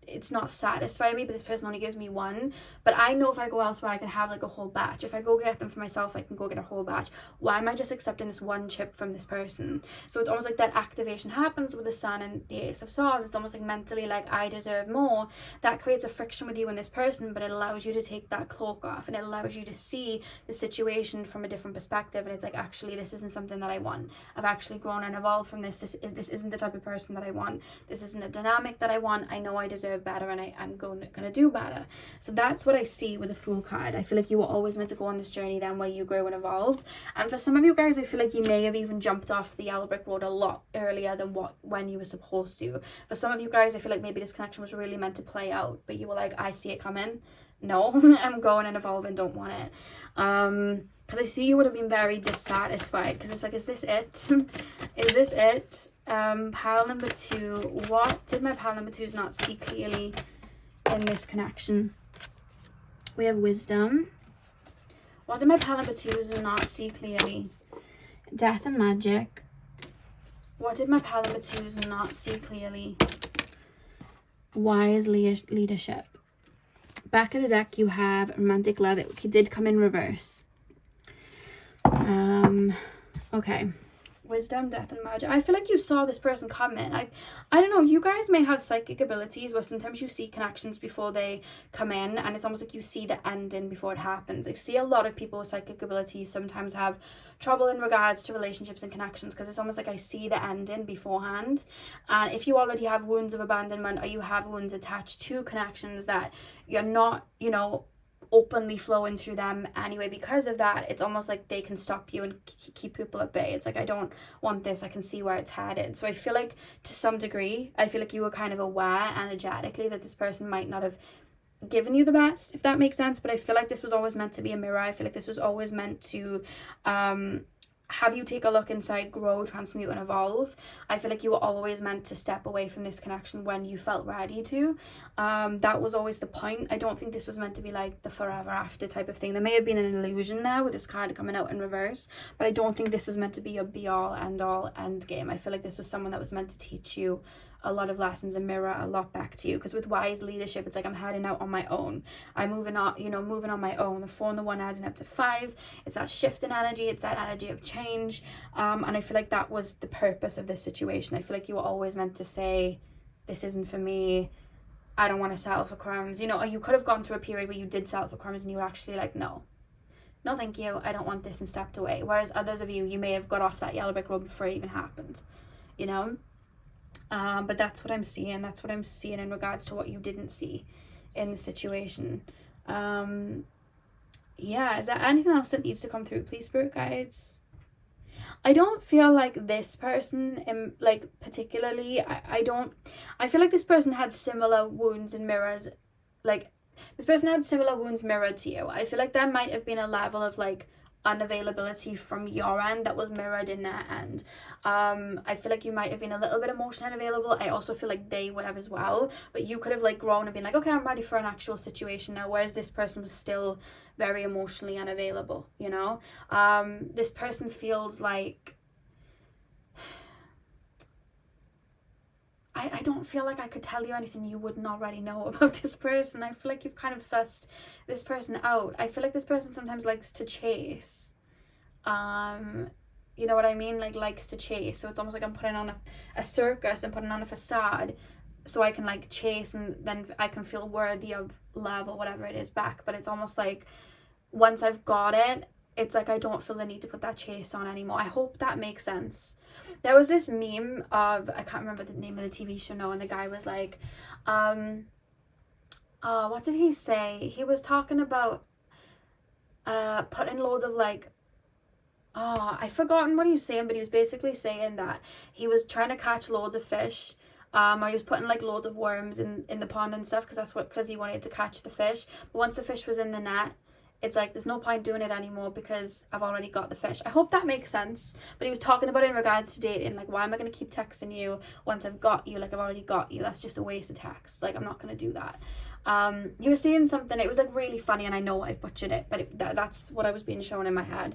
it's not satisfying me, but this person only gives me one. But I know if I go elsewhere, I can have like a whole batch. If I go get them for myself, I can go get a whole batch. Why am I just accepting this one chip from this person? So it's almost like that activation happens with the Sun and the Ace of Swords. It's almost like mentally, like, I deserve more. That creates a friction with you and this person, but it allows you to take that cloak off, and it allows you to see the situation from a different perspective. And it's like, actually, this isn't something that I want. I've actually grown and evolved from this. This isn't the type of person that I want. This isn't the dynamic that I want. I know I deserve better, and I'm going to do better. So that's what I see with the Fool card. I feel like you were always meant to go on this journey then, where you grew and evolved. And for some of you guys, I feel like you may have even jumped off the yellow brick road a lot earlier than when you were supposed to. For some of you guys, I feel like maybe this connection was really meant to play out, but you were like, I see it coming. No, I'm going and evolving, don't want it. Because I see you would have been very dissatisfied, because it's like, is this it? Is this it? Pile number 2. What did my pile number 2s not see clearly in this connection? We have wisdom. What did my pile number 2s not see clearly? Death and magic. What did my pile number 2s not see clearly? Wise leadership. Back of the deck, you have romantic love. It did come in reverse. Okay. Wisdom, death, and magic. I feel like you saw this person coming. I don't know, you guys may have psychic abilities where sometimes you see connections before they come in, and it's almost like you see the ending before it happens. I see a lot of people with psychic abilities sometimes have trouble in regards to relationships and connections, because it's almost like I see the ending beforehand. And if you already have wounds of abandonment, or you have wounds attached to connections that you're not, you know, openly flowing through them anyway, because of that, it's almost like they can stop you and keep people at bay. It's like, I don't want this, I can see where it's headed. So I feel like to some degree, I feel like you were kind of aware energetically that this person might not have given you the best, if that makes sense. But I feel like this was always meant to be a mirror. I feel like this was always meant to have you take a look inside, grow, transmute, and evolve. I feel like you were always meant to step away from this connection when you felt ready to. That was always the point. I don't think this was meant to be like the forever after type of thing. There may have been an illusion there with this card coming out in reverse, but I don't think this was meant to be your be-all, end-all, end game. I feel like this was someone that was meant to teach you a lot of lessons and mirror a lot back to you. Because with wise leadership, it's like, I'm heading out on my own. I'm moving on my own. The 4 and the 1 adding up to 5. It's that shift in energy. It's that energy of change. And I feel like that was the purpose of this situation. I feel like you were always meant to say, this isn't for me. I don't want to settle for crumbs. You know, or you could have gone through a period where you did settle for crumbs and you were actually like, no, thank you. I don't want this, and stepped away. Whereas others of you may have got off that yellow brick road before it even happened, you know? But that's what I'm seeing. That's what I'm seeing in regards to what you didn't see in the situation. Yeah, is there anything else that needs to come through, please, spirit guides? I don't feel like this person, like, particularly, I feel like this person had similar wounds and mirrors, like, this person had similar wounds mirrored to you. I feel like there might have been a level of, like, unavailability from your end that was mirrored in their end. I feel like you might have been a little bit emotionally unavailable. I also feel like they would have as well, but you could have like grown and been like, okay, I'm ready for an actual situation now, whereas this person was still very emotionally unavailable, you know? This person feels like, I don't feel like I could tell you anything you wouldn't already know about this person. I feel like you've kind of sussed this person out. I feel like this person sometimes likes to chase. You know what I mean? Like, likes to chase. So it's almost like I'm putting on a circus and putting on a facade so I can like chase, and then I can feel worthy of love or whatever it is back. But it's almost like once I've got it, it's like I don't feel the need to put that chase on anymore. I hope that makes sense. There was this meme of, I can't remember the name of the TV show now, and the guy was like, what did he say? He was talking about putting loads of like, I've forgotten what he was saying, but he was basically saying that he was trying to catch loads of fish, or he was putting like loads of worms in the pond and stuff, because he wanted to catch the fish. But once the fish was in the net, it's like there's no point doing it anymore because I've already got the fish. I hope that makes sense. But he was talking about it in regards to dating, like, why am I going to keep texting you once I've got you? Like, I've already got you. That's just a waste of text. Like, I'm not going to do that. He was saying something, it was like really funny, and I know I've butchered it, but that's what I was being shown in my head.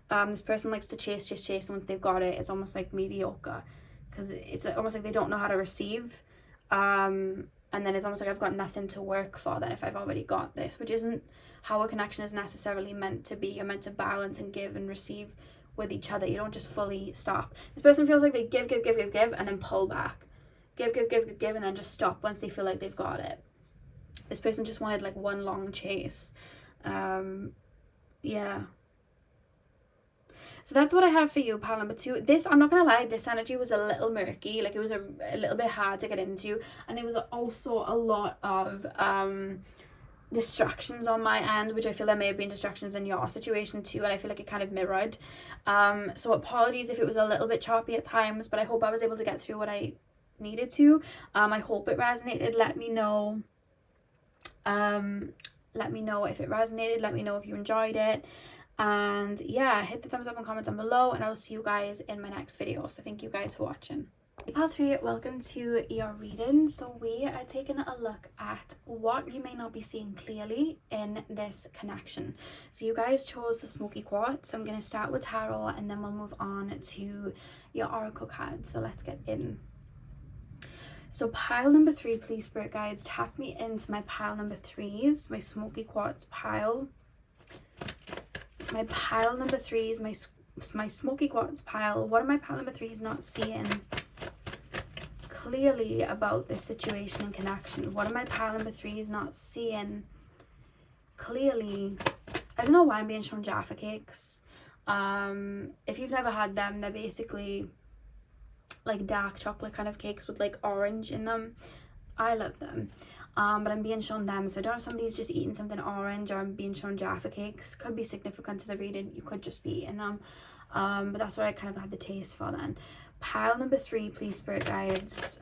This person likes to chase, and once they've got it, it's almost like mediocre, because it's almost like they don't know how to receive, and then it's almost like I've got nothing to work for then if I've already got this, which isn't how a connection is necessarily meant to be. You're meant to balance and give and receive with each other. You don't just fully stop. This person feels like they give, and then pull back. Give, and then just stop once they feel like they've got it. This person just wanted like one long chase. Yeah. So that's what I have for you, pal number 2. This, I'm not going to lie, this energy was a little murky. Like, it was a little bit hard to get into. And it was also a lot of distractions on my end, which I feel there may have been distractions in your situation too. And I feel like it kind of mirrored. So apologies if it was a little bit choppy at times. But I hope I was able to get through what I needed to. I hope it resonated. Let me know. Let me know if it resonated. Let me know if you enjoyed it. And yeah, hit the thumbs up and comment down below, and I'll see you guys in my next video. So thank you guys for watching. Pal 3, welcome to your reading. So we are taking a look at what you may not be seeing clearly in this connection. So you guys chose the smoky quartz. So I'm going to start with tarot, and then we'll move on to your oracle card. So let's get in. So pile number 3, please, spirit guides, tap me into my pile number 3s, my smoky quartz pile. My pile number 3s, my smoky quartz pile. What are my pile number 3s not seeing clearly about this situation and connection? What are my pile number 3s not seeing clearly? I don't know why I'm being shown Jaffa cakes. If you've never had them, they're basically like dark chocolate kind of cakes with like orange in them. I love them. But I'm being shown them, so I don't know if somebody's just eating something orange, or I'm being shown Jaffa cakes. Could be significant to the reading. You could just be eating them. But that's what I kind of had the taste for then. Pile number 3, please, spirit guides.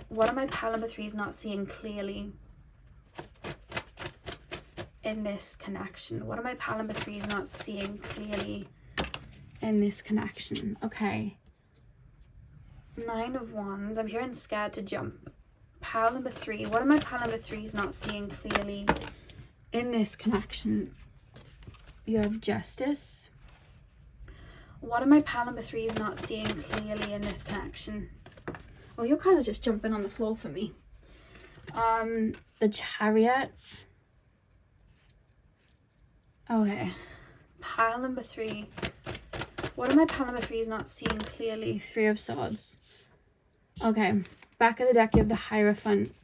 What are my pile number 3s not seeing clearly in this connection? What are my pile number 3s not seeing clearly in this connection? Okay. 9 of Wands. I'm hearing scared to jump. Pile number 3. What are my pile number 3s not seeing clearly in this connection? You have Justice. What are my pile number 3s not seeing clearly in this connection? Oh, your cards are just jumping on the floor for me. The Chariot. Okay. Pile number 3. What are my pile number 3s not seeing clearly? 3 of Swords. Okay. Back of the deck, you have the Hierophant.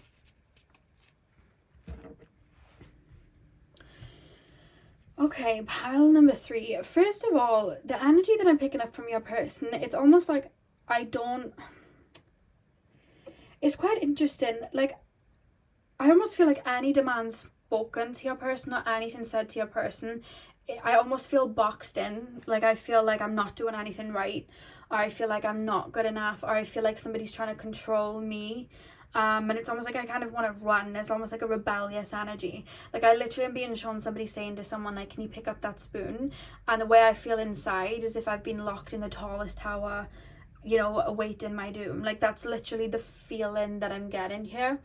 Okay, pile number 3. First of all, the energy that I'm picking up from your person, it's almost like it's quite interesting. Like, I almost feel like any demands spoken to your person or anything said to your person, I almost feel boxed in. Like, I feel like I'm not doing anything right, or I feel like I'm not good enough, or I feel like somebody's trying to control me. And it's almost like I kind of want to run. It's almost like a rebellious energy. Like, I literally am being shown somebody saying to someone, like, can you pick up that spoon? And the way I feel inside is if I've been locked in the tallest tower, you know, awaiting my doom. Like, that's literally the feeling that I'm getting here.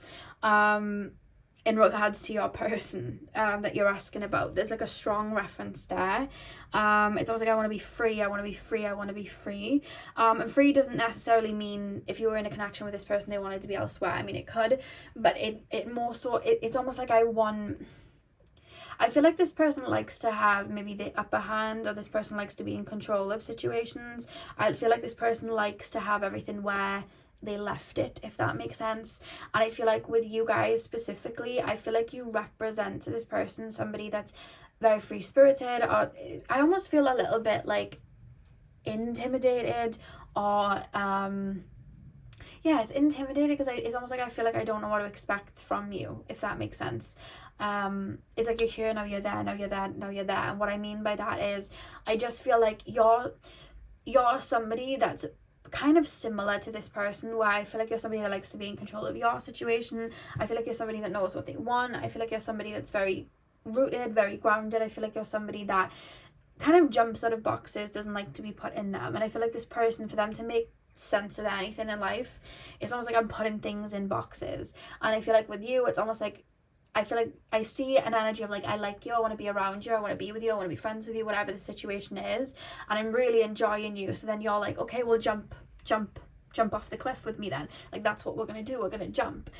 in regards to your person that you're asking about. There's like a strong reference there. It's almost like I want to be free, I want to be free, I want to be free. And free doesn't necessarily mean if you were in a connection with this person they wanted to be elsewhere. I mean, it could, but it more so, it's almost like I feel like this person likes to have maybe the upper hand, or this person likes to be in control of situations. I feel like this person likes to have everything where they left it, if that makes sense. And I feel like with you guys specifically, I feel like you represent to this person somebody that's very free spirited, or I almost feel a little bit like intimidated, or yeah, it's intimidated because it's almost like I feel like I don't know what to expect from you, if that makes sense. It's like you're here, now you're there, now you're there, now you're there. And what I mean by that is I just feel like you're somebody that's kind of similar to this person, where I feel like you're somebody that likes to be in control of your situation. I feel like you're somebody that knows what they want. I feel like you're somebody that's very rooted, very grounded. I feel like you're somebody that kind of jumps out of boxes, doesn't like to be put in them. And I feel like this person, for them to make sense of anything in life, it's almost like I'm putting things in boxes. And I feel like with you, it's almost like I feel like I see an energy of like, I like you, I want to be around you, I want to be with you, I want to be friends with you, whatever the situation is, and I'm really enjoying you. So then you're like, okay, well, jump off the cliff with me then. Like, that's what we're going to do. We're going to jump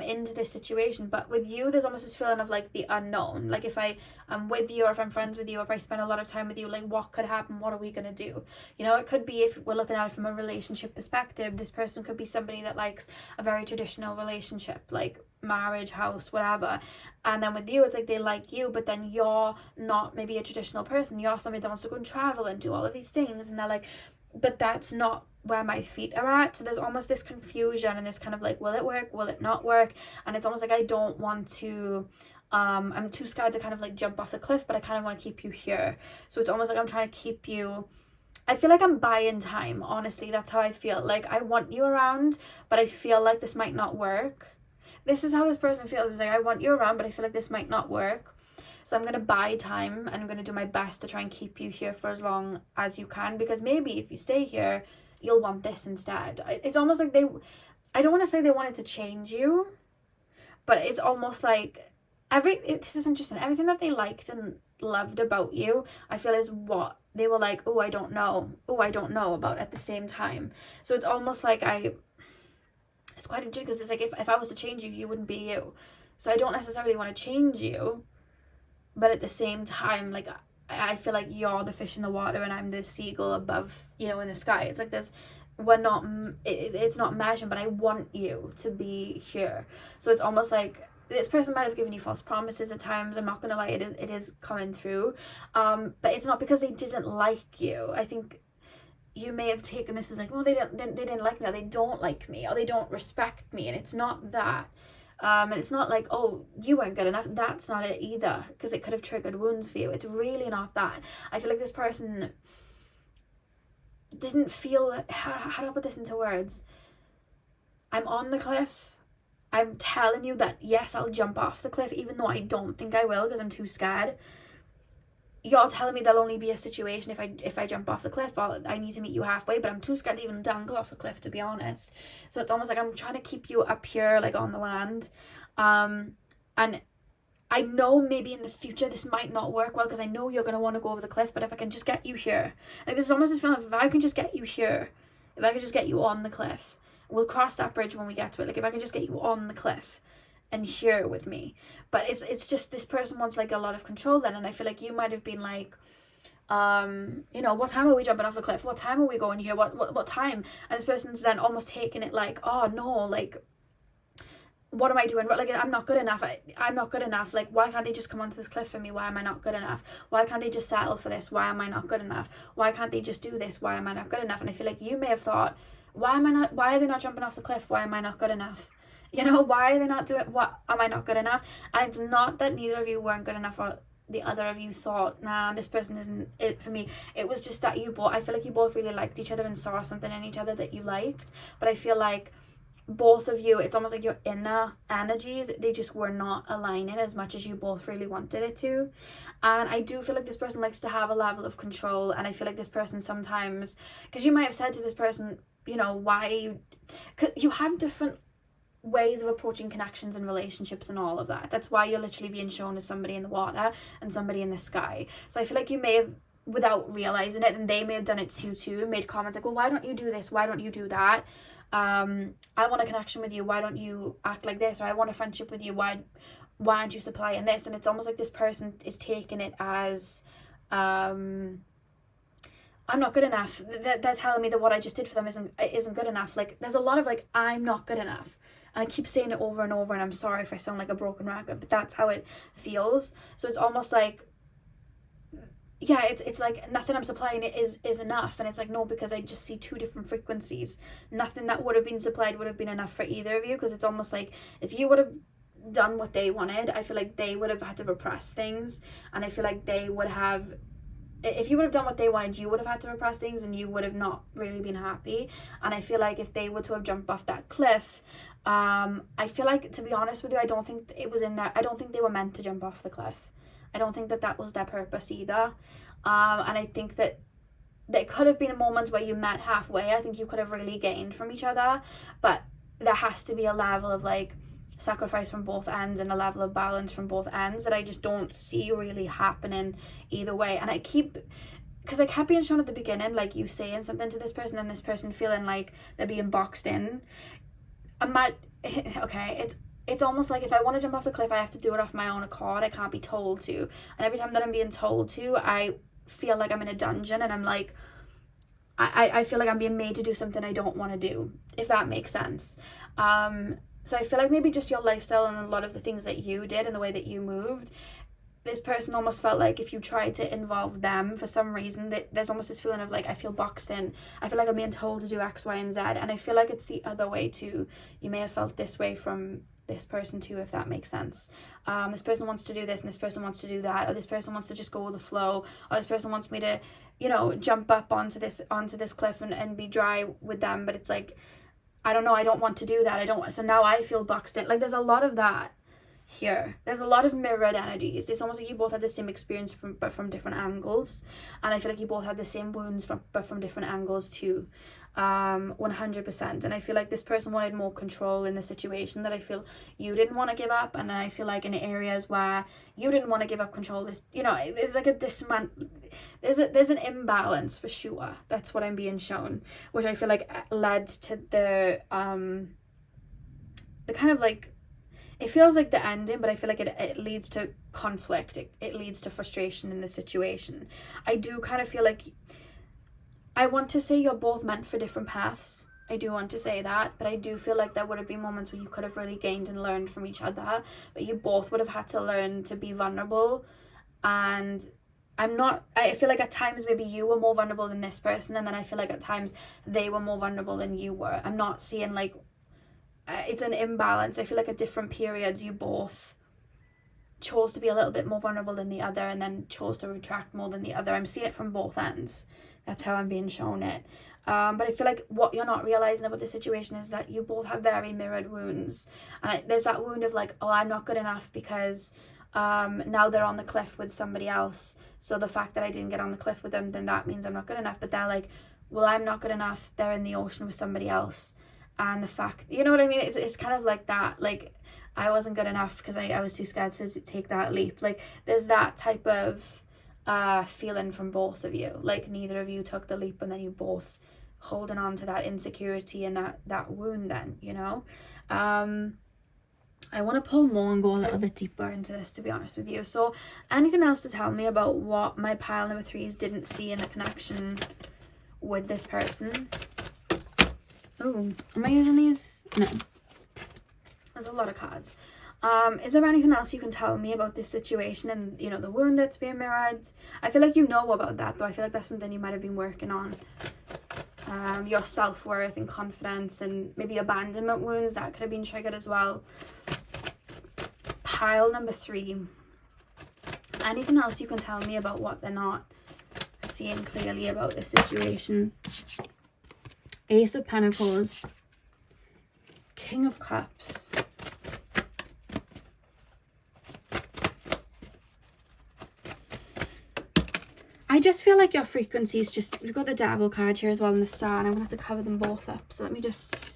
into this situation. But with you, there's almost this feeling of like the unknown. Like, if I am with you, or if I'm friends with you, or if I spend a lot of time with you, like, what could happen? What are we going to do? You know, it could be, if we're looking at it from a relationship perspective, this person could be somebody that likes a very traditional relationship, like marriage, house, whatever. And then with you, it's like they like you, but then you're not maybe a traditional person. You're somebody that wants to go and travel and do all of these things, and they're like, but that's not where my feet are at. So there's almost this confusion and this kind of like, will it work, will it not work? And it's almost like I don't want to I'm too scared to kind of like jump off the cliff, but I kind of want to keep you here. So it's almost like I'm trying to keep you, I feel like I'm buying time, honestly. That's how I feel. Like, I want you around, but I feel like this might not work. This is how this person feels. It's like, I want you around, but I feel like this might not work. So I'm going to buy time, and I'm going to do my best to try and keep you here for as long as you can, because maybe if you stay here, you'll want this instead. It's almost like I don't want to say they wanted to change you, but it's almost like this is interesting. Everything that they liked and loved about you, I feel, is what they were like, oh, I don't know about at the same time. So it's almost like it's quite interesting, because it's like, if I was to change you, you wouldn't be you. So I don't necessarily want to change you, but at the same time, like, I feel like you're the fish in the water and I'm the seagull above, you know, in the sky. It's like this, it's not measured, but I want you to be here. So it's almost like this person might have given you false promises at times. I'm not gonna lie, it is coming through, but it's not because they didn't like you. I think you may have taken this as like, oh, they didn't like me, or they don't like me, or they don't respect me, and it's not that. And it's not like, oh, you weren't good enough. That's not it either, because it could have triggered wounds for you. It's really not that. I feel like this person didn't feel, how do I put this into words? I'm on the cliff. I'm telling you that, yes, I'll jump off the cliff, even though I don't think I will, because I'm too scared. You're telling me there'll only be a situation if I jump off the cliff, or I need to meet you halfway, but I'm too scared to even dangle off the cliff, to be honest. So it's almost like I'm trying to keep you up here, like on the land. And I know maybe in the future this might not work well, because I know you're going to want to go over the cliff, but if I can just get you here, like, this is almost this feeling of, if I can just get you here, if I can just get you on the cliff, we'll cross that bridge when we get to it. Like, if I can just get you on the cliff and here with me. But it's just, this person wants like a lot of control then, and I feel like you might have been like, you know, what time are we jumping off the cliff? What time are we going here? What time? And this person's then almost taking it like, oh no, like, what am I doing? Like, I'm not good enough. I'm not good enough. Like, why can't they just come onto this cliff for me? Why am I not good enough? Why can't they just settle for this? Why am I not good enough? Why can't they just do this? Why am I not good enough? And I feel like you may have thought, why are they not jumping off the cliff? Why am I not good enough? You know, why are they not doing, what, am I not good enough? And it's not that neither of you weren't good enough, or the other of you thought, nah, this person isn't it for me. It was just that I feel like you both really liked each other and saw something in each other that you liked. But I feel like both of you, it's almost like your inner energies, they just were not aligning as much as you both really wanted it to. And I do feel like this person likes to have a level of control, and I feel like this person sometimes, because you might have said to this person, you know, why you have different ways of approaching connections and relationships and all of that. That's why you're literally being shown as somebody in the water and somebody in the sky. So I feel like you may have, without realizing it, and they may have done it too, made comments like, well, why don't you do this? Why don't you do that? I want a connection with you. Why don't you act like this? Or I want a friendship with you. Why aren't you supplying this? And it's almost like this person is taking it as, I'm not good enough. They're telling me that what I just did for them isn't good enough. Like, there's a lot of like, I'm not good enough. And I keep saying it over and over, and I'm sorry if I sound like a broken record, but that's how it feels. So it's almost like, yeah, it's like nothing I'm supplying is enough. And it's like, no, because I just see two different frequencies. Nothing that would have been supplied would have been enough for either of you, because it's almost like if you would have done what they wanted, I feel like they would have had to repress things. And I feel like they would have, if you would have done what they wanted, you would have had to repress things, and you would have not really been happy. And I feel like if they were to have jumped off that cliff, I feel like, to be honest with you, I don't think it was in there. I don't think they were meant to jump off the cliff. I don't think that was their purpose either. And I think that there could have been moments where you met halfway. I think you could have really gained from each other, but there has to be a level of like sacrifice from both ends and a level of balance from both ends that I just don't see really happening either way. And because I kept being shown at the beginning, like you saying something to this person and this person feeling like they're being boxed in. Okay, it's almost like if I want to jump off the cliff, I have to do it off my own accord. I can't be told to. And every time that I'm being told to, I feel like I'm in a dungeon, and I'm like, I feel like I'm being made to do something I don't want to do, if that makes sense. So I feel like maybe just your lifestyle and a lot of the things that you did and the way that you moved, this person almost felt like if you tried to involve them for some reason, that there's almost this feeling of like, I feel boxed in. I feel like I'm being told to do X, Y, and Z. And I feel like it's the other way too. You may have felt this way from this person too, if that makes sense. This person wants to do this and this person wants to do that, or this person wants to just go with the flow, or this person wants me to, jump up onto this cliff and be dry with them. But it's like, I don't know, I don't want to do that. So now I feel boxed in. Like, there's a lot of that here. There's a lot of mirrored energies. It's almost like you both had the same experience but from different angles. And I feel like you both had the same wounds but from different angles too. 100%. And I feel like this person wanted more control in the situation that I feel you didn't want to give up. And then I feel like in areas where you didn't want to give up control, there's like there's an imbalance for sure. That's what I'm being shown, which I feel like led to the kind of like, it feels like the ending, but I feel like it leads to conflict. It leads to frustration in the situation. I do kind of feel like, I want to say you're both meant for different paths. I do want to say that, but I do feel like there would have been moments where you could have really gained and learned from each other, but you both would have had to learn to be vulnerable. And I feel like at times maybe you were more vulnerable than this person, and then I feel like at times they were more vulnerable than you were. I'm not seeing like, it's an imbalance. I feel like at different periods you both chose to be a little bit more vulnerable than the other, and then chose to retract more than the other. I'm seeing it from both ends. That's how I'm being shown it. But I feel like what you're not realizing about the situation is that you both have very mirrored wounds. And there's that wound of like, oh, I'm not good enough because now they're on the cliff with somebody else. So the fact that I didn't get on the cliff with them, then that means I'm not good enough. But they're like, well, I'm not good enough. They're in the ocean with somebody else. And the fact, you know what I mean? It's kind of like that. Like, I wasn't good enough because I was too scared to take that leap. Like, there's that type of feeling from both of you. Like, neither of you took the leap, and then you both holding on to that insecurity and that wound then, I want to pull more and go a little bit deeper into this, to be honest with you. So anything else to tell me about what my pile number 3s didn't see in the connection with this person? Oh, am I using these? No. There's a lot of cards. Is there anything else you can tell me about this situation and, the wound that's being mirrored? I feel like you know about that, though. I feel like that's something you might have been working on. Your self-worth and confidence, and maybe abandonment wounds that could have been triggered as well. Pile number 3. Anything else you can tell me about what they're not seeing clearly about this situation? Ace of Pentacles. King of Cups. I just feel like your frequency is just, we've got the Devil card here as well and the Star, and I'm going to have to cover them both up. So let me just,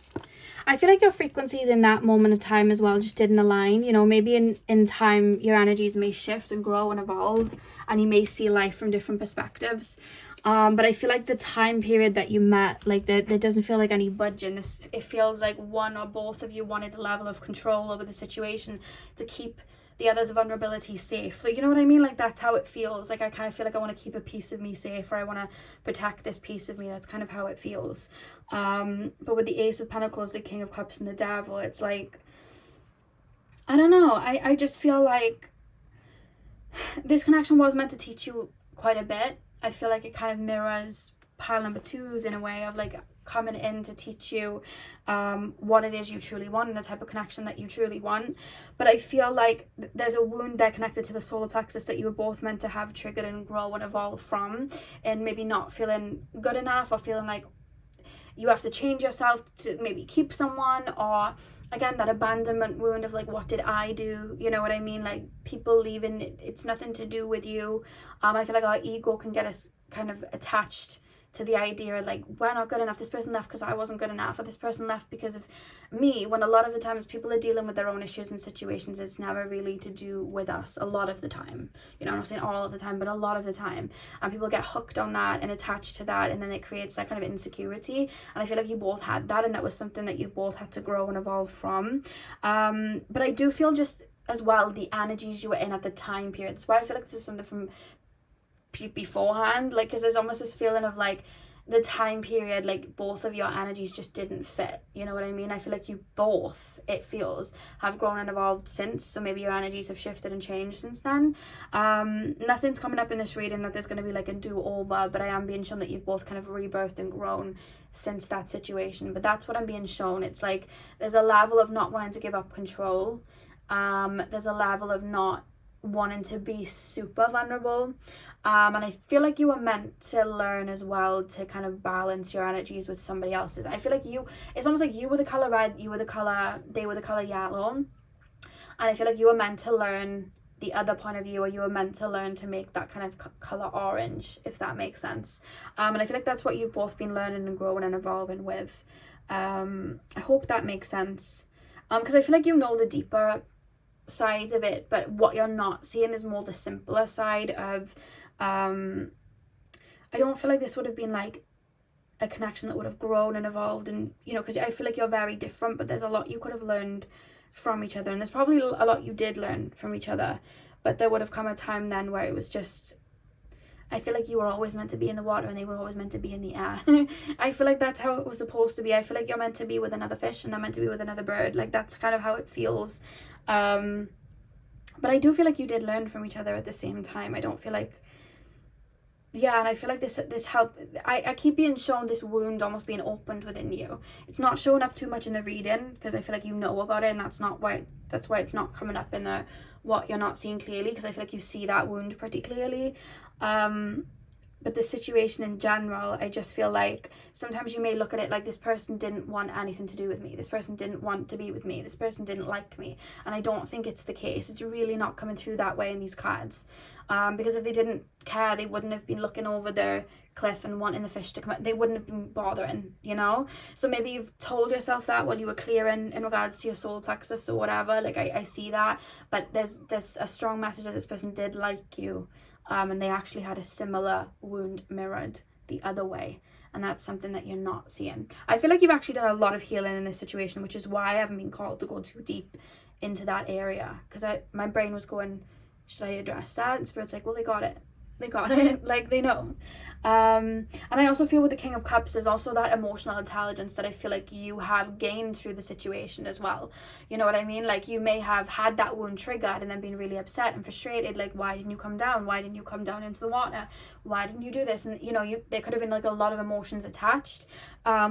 I feel like your frequencies in that moment of time as well just didn't align. You know, maybe in time your energies may shift and grow and evolve, and you may see life from different perspectives. But I feel like the time period that you met, like there doesn't feel like any budging. It feels like one or both of you wanted a level of control over the situation to keep the other's vulnerability safe. So you know what I mean? Like that's how it feels. Like I kind of feel like I want to keep a piece of me safe, or I want to protect this piece of me. That's kind of how it feels. But with the Ace of Pentacles, the King of Cups, and the Devil, it's like, I don't know. I just feel like this connection was meant to teach you quite a bit. I feel like it kind of mirrors pile number 2's in a way of like coming in to teach you what it is you truly want and the type of connection that you truly want. But I feel like there's a wound there connected to the solar plexus that you were both meant to have triggered and grow and evolve from, and maybe not feeling good enough, or feeling like you have to change yourself to maybe keep someone, or again that abandonment wound of like, what did I do? You know what I mean? Like people leaving, it's nothing to do with you. I feel like our ego can get us kind of attached to the idea like, we're not good enough, this person left because I wasn't good enough, or this person left because of me, when a lot of the times people are dealing with their own issues and situations. It's never really to do with us a lot of the time. You know, I'm not saying all of the time, but a lot of the time. And people get hooked on that and attached to that, and then it creates that kind of insecurity. And I feel like you both had that, and that was something that you both had to grow and evolve from. But I do feel just as well the energies you were in at the time period. That's why I feel like this is something from beforehand, like, because there's almost this feeling of like the time period, like both of your energies just didn't fit. You know what I mean? I feel like you both, it feels, have grown and evolved since. So maybe your energies have shifted and changed since then. Nothing's coming up in this reading that there's going to be like a do-over, but I am being shown that you've both kind of rebirthed and grown since that situation. But that's what I'm being shown. It's like there's a level of not wanting to give up control. There's a level of not wanting to be super vulnerable, and I feel like you were meant to learn as well to kind of balance your energies with somebody else's. I feel like it's almost like you were the color red, they were the color yellow, and I feel like you were meant to learn the other point of view, or you were meant to learn to make that kind of color orange, if that makes sense. And I feel like that's what you've both been learning and growing and evolving with. I hope that makes sense, because I feel like you know the deeper sides of it, but what you're not seeing is more the simpler side of I don't feel like this would have been like a connection that would have grown and evolved, and you know, because I feel like you're very different, but there's a lot you could have learned from each other, and there's probably a lot you did learn from each other, but there would have come a time then where it was just, I feel like you were always meant to be in the water and they were always meant to be in the air. I feel like that's how it was supposed to be. I feel like you're meant to be with another fish and they're meant to be with another bird. Like that's kind of how it feels. But I do feel like you did learn from each other at the same time. I don't feel like, yeah, and I feel like this help. I keep being shown this wound almost being opened within you. It's not showing up too much in the reading because I feel like you know about it, and that's why it's not coming up in the what you're not seeing clearly, because I feel like you see that wound pretty clearly. But the situation in general, I just feel like sometimes you may look at it like, this person didn't want anything to do with me, this person didn't want to be with me, this person didn't like me, and I don't think it's the case. It's really not coming through that way in these cards, because if they didn't care, they wouldn't have been looking over their cliff and wanting the fish to come out. They wouldn't have been bothering, you know. So maybe you've told yourself that while you were clearing in regards to your solar plexus or whatever. Like I see that, but there's a strong message that this person did like you, and they actually had a similar wound mirrored the other way, and that's something that you're not seeing. I feel like you've actually done a lot of healing in this situation, which is why I haven't been called to go too deep into that area, because my brain was going, should I address that? And Spirit's like, well, they got it, like they know. And I also feel with the King of Cups, there's also that emotional intelligence that I feel like you have gained through the situation as well. You know what I mean? Like you may have had that wound triggered and then been really upset and frustrated, like, why didn't you come down? Why didn't you come down into the water? Why didn't you do this? And you know, there could have been like a lot of emotions attached,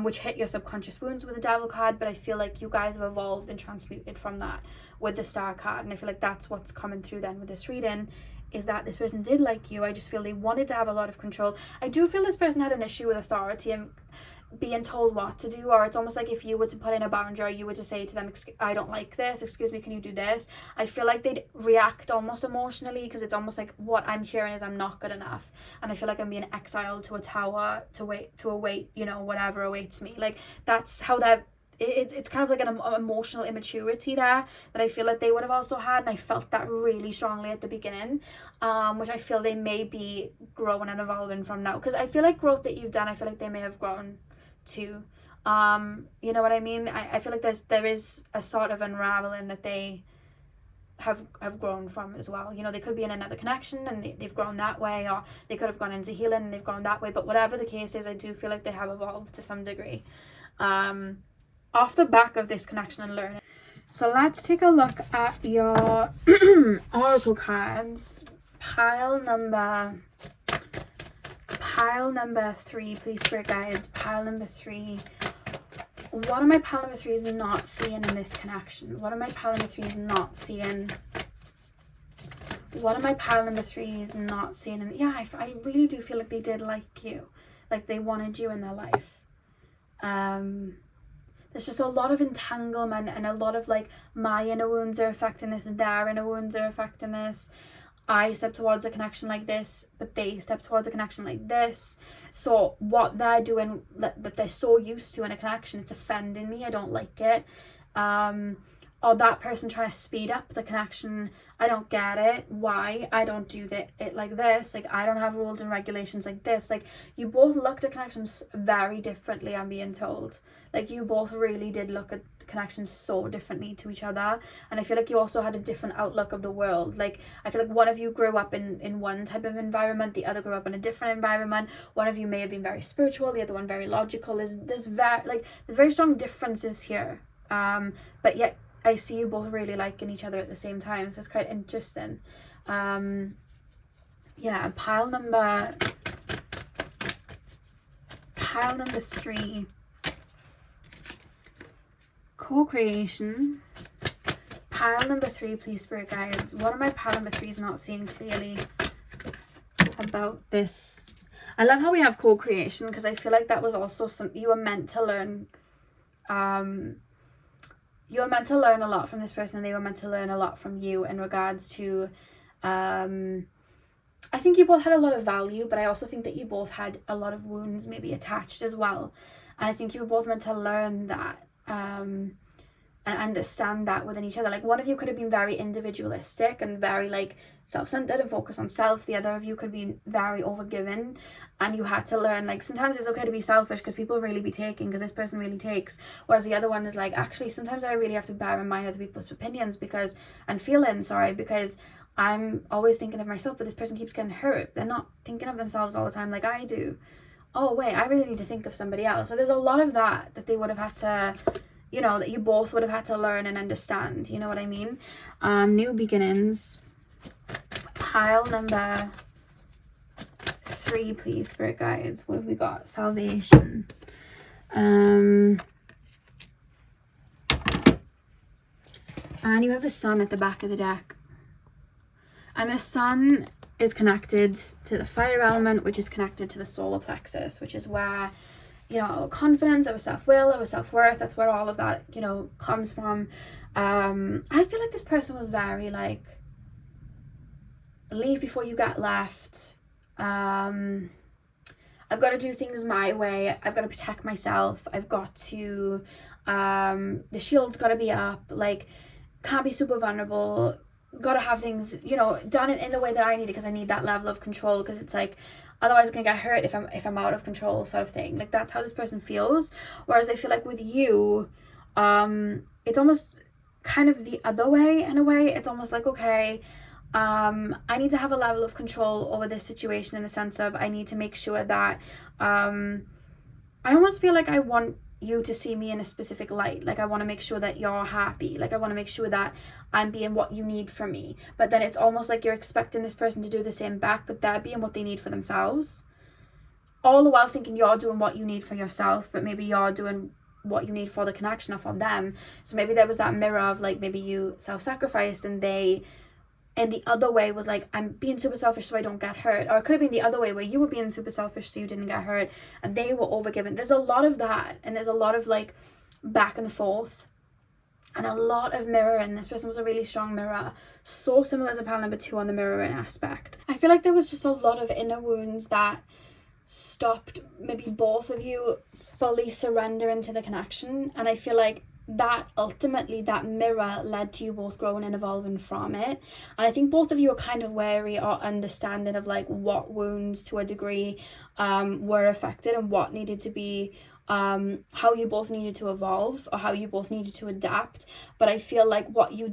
which hit your subconscious wounds with the Devil card, but I feel like you guys have evolved and transmuted from that with the Star card, and I feel like that's what's coming through then with this reading, is that this person did like you. I just feel they wanted to have a lot of control. I do feel this person had an issue with authority and being told what to do, or it's almost like if you were to put in a boundary, you were to say to them, I don't like this, excuse me, can you do this? I feel like they'd react almost emotionally, because it's almost like what I'm hearing is I'm not good enough, and I feel like I'm being exiled to a tower to await, you know, whatever awaits me. Like that's how that it's kind of like an emotional immaturity there that I feel like they would have also had, and I felt that really strongly at the beginning, which I feel they may be growing and evolving from now, because I feel like growth that you've done, I feel like they may have grown too. You know what I mean? I feel like there is a sort of unraveling that they have grown from as well. You know, they could be in another connection and they've grown that way, or they could have gone into healing and they've grown that way, but whatever the case is, I do feel like they have evolved to some degree off the back of this connection and learning. So let's take a look at your oracle cards. Pile number 3, please, spirit guides. Pile number 3. What are my pile number 3s not seeing in this connection? What are my pile number 3s not seeing? What are my pile number 3s not seeing? And yeah, I really do feel like they did like you. Like they wanted you in their life. There's just a lot of entanglement and a lot of like, my inner wounds are affecting this and their inner wounds are affecting this. I step towards a connection like this, but they step towards a connection like this. So what they're doing that they're so used to in a connection, it's offending me. I don't like it. Or that person trying to speed up the connection. I don't get it. Why? I don't do it like this. Like, I don't have rules and regulations like this. Like, you both looked at connections very differently, I'm being told. Like, you both really did look at connections so differently to each other. And I feel like you also had a different outlook of the world. Like, I feel like one of you grew up in one type of environment, the other grew up in a different environment. One of you may have been very spiritual, the other one very logical. There's very strong differences here. But yet I see you both really liking each other at the same time, so it's quite interesting. Yeah, pile number 3, co-creation. Pile number 3, please, spirit guides. What are my pile number 3s not seeing clearly about this? I love how we have co-creation, because I feel like that was also something you were meant to learn. You were meant to learn a lot from this person, and they were meant to learn a lot from you in regards to, I think you both had a lot of value, but I also think that you both had a lot of wounds maybe attached as well. And I think you were both meant to learn that, and understand that within each other. Like, one of you could have been very individualistic and very like self-centered and focused on self. The other of you could be very overgiven, and you had to learn, like, sometimes it's okay to be selfish because people really be taking, because this person really takes, whereas the other one is like, actually sometimes I really have to bear in mind other people's opinions because I'm always thinking of myself, but this person keeps getting hurt. They're not thinking of themselves all the time like I do. Oh wait, I really need to think of somebody else. So there's a lot of that they would have had to, you know, that you both would have had to learn and understand. You know what I mean? New beginnings. Pile number 3, please, spirit guides. What have we got? Salvation. And you have the sun at the back of the deck. And the sun is connected to the fire element, which is connected to the solar plexus, which is where, you know, our confidence, our self-will, our self-worth, that's where all of that, you know, comes from. I feel like this person was very like, leave before you get left. I've got to do things my way. I've got to protect myself. I've got to, the shield's got to be up. Like, can't be super vulnerable. Got to have things, you know, done in the way that I need it, because I need that level of control, because it's like, otherwise I'm gonna get hurt if I'm out of control, sort of thing. Like, that's how this person feels. Whereas I feel like with you, it's almost kind of the other way in a way. It's almost like, okay, I need to have a level of control over this situation, in the sense of I need to make sure that I almost feel like I want you to see me in a specific light. Like, I want to make sure that you're happy. Like, I want to make sure that I'm being what you need from me. But then it's almost like you're expecting this person to do the same back, but they're being what they need for themselves, all the while thinking you're doing what you need for yourself, but maybe you're doing what you need for the connection or for them. So maybe there was that mirror of like, maybe you self-sacrificed, and they, and the other way was like, I'm being super selfish so I don't get hurt. Or it could have been the other way, where you were being super selfish so you didn't get hurt, and they were overgiven. There's a lot of that, and there's a lot of like back and forth, and a lot of mirroring. This person was a really strong mirror, so similar to pile number 2 on the mirroring aspect. I feel like there was just a lot of inner wounds that stopped maybe both of you fully surrendering to the connection. And I feel like that ultimately, that mirror led to you both growing and evolving from it. And I think both of you are kind of wary or understanding of like what wounds to a degree were affected and what needed to be how you both needed to evolve or how you both needed to adapt. But I feel like what you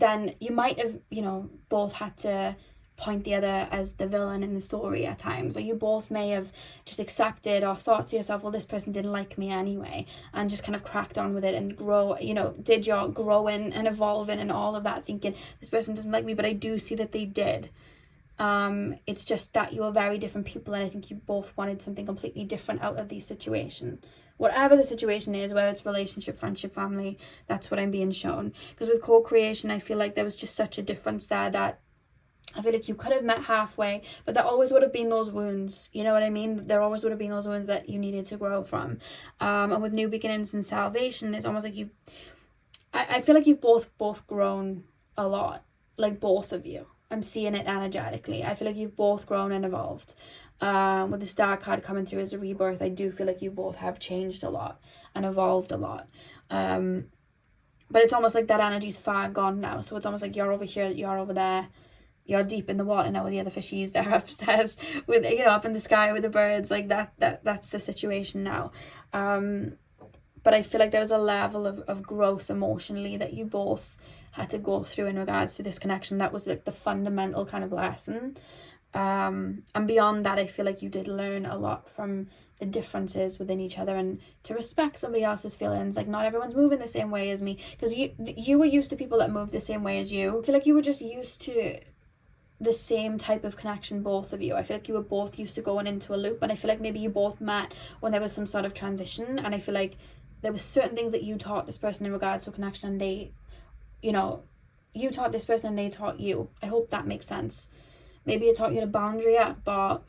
might have, you know, both had to point the other as the villain in the story at times, or you both may have just accepted or thought to yourself, well, this person didn't like me anyway, and just kind of cracked on with it and grow, you know, did your growing and evolving and all of that, thinking this person doesn't like me, but I do see that they did. It's just that you are very different people, and I think you both wanted something completely different out of the situation. Whatever the situation is, whether it's relationship, friendship, family, that's what I'm being shown. Because with co-creation, I feel like there was just such a difference there that I feel like you could have met halfway, but there always would have been those wounds. You know what I mean? There always would have been those wounds that you needed to grow from. And with new beginnings and salvation, it's almost like I feel like you've both grown a lot. Like both of you. I'm seeing it energetically. I feel like you've both grown and evolved. With the star card coming through as a rebirth, I do feel like you both have changed a lot and evolved a lot. But it's almost like that energy's far gone now. So it's almost like you're over here, you're over there. You're deep in the water now with the other fishies. They're upstairs with, you know, up in the sky with the birds. Like that's the situation now. But I feel like there was a level of growth emotionally that you both had to go through in regards to this connection. That was like the fundamental kind of lesson. And beyond that, I feel like you did learn a lot from the differences within each other and to respect somebody else's feelings. Like not everyone's moving the same way as me, because you were used to people that moved the same way as you. I feel like you were just used to the same type of connection, both of you. I feel like you were both used to going into a loop, and I feel like maybe you both met when there was some sort of transition, and I feel like there were certain things that you taught this person in regards to connection, and they, you know, you taught this person and they taught you. I hope that makes sense. Maybe it taught you the boundary up, but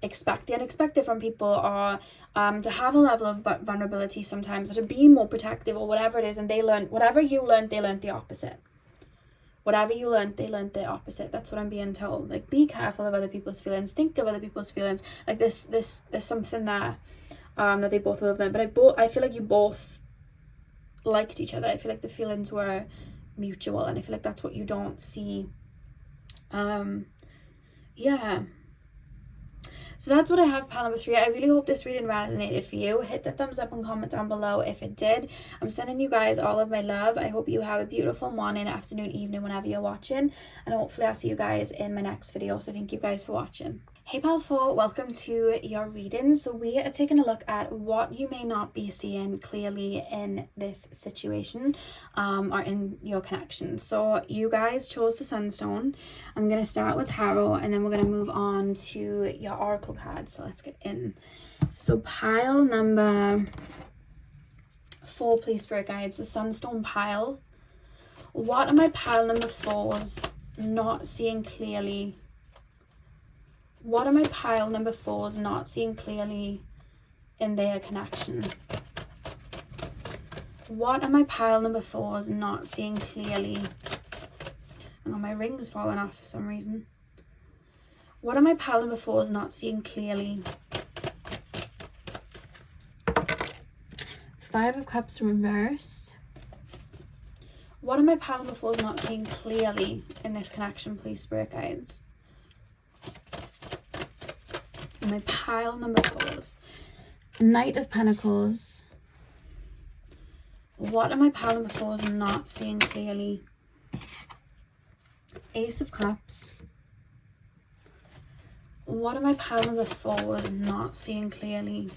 expect the unexpected from people, or to have a level of vulnerability sometimes, or to be more protective, or whatever it is, and they learned whatever you learned, they learned the opposite. Whatever you learned, they learned the opposite. That's what I'm being told. Like, be careful of other people's feelings. Think of other people's feelings. Like there's something there that they both will have learned. But I feel like you both liked each other. I feel like the feelings were mutual, and I feel like that's what you don't see. Yeah. So that's what I have, pile number 3. I really hope this reading resonated for you. Hit the thumbs up and comment down below if it did. I'm sending you guys all of my love. I hope you have a beautiful morning, afternoon, evening, whenever you're watching. And hopefully I'll see you guys in my next video. So thank you guys for watching. Hey pal 4, welcome to your reading. So we are taking a look at what you may not be seeing clearly in this situation or in your connection. So you guys chose the Sunstone. I'm going to start with Tarot, and then we're going to move on to your Oracle card. So let's get in. So pile number 4, please, Spirit Guides, the Sunstone pile. What are my pile number 4s not seeing clearly? What are my pile number 4s not seeing clearly in their connection? What are my pile number 4s not seeing clearly? Oh, my ring's falling off for some reason. What are my pile number 4s not seeing clearly? 5 of Cups reversed. What are my pile number 4s not seeing clearly in this connection, please, Spirit Guides? My pile number 4s. Knight of Pentacles. What are my pile number 4s not seeing clearly? Ace of Cups. What are my pile number 4s not seeing clearly?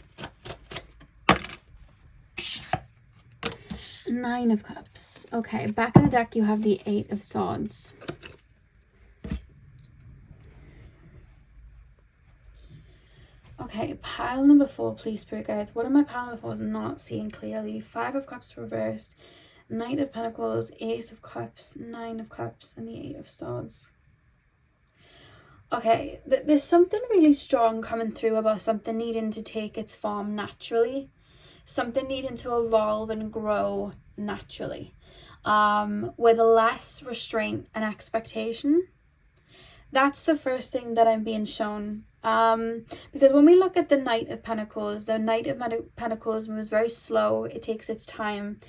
9 of Cups. Okay, back of the deck you have the 8 of Swords. Okay, pile number 4, please, Spirit Guides. What are my pile number 4s not seeing clearly? 5 of Cups reversed, Knight of Pentacles, Ace of Cups, 9 of Cups, and the 8 of Swords. Okay, there's something really strong coming through about something needing to take its form naturally. Something needing to evolve and grow naturally. With less restraint and expectation. That's the first thing that I'm being shown Because when we look at the Knight of Pentacles, the Knight of Pentacles moves very slow. It takes its time.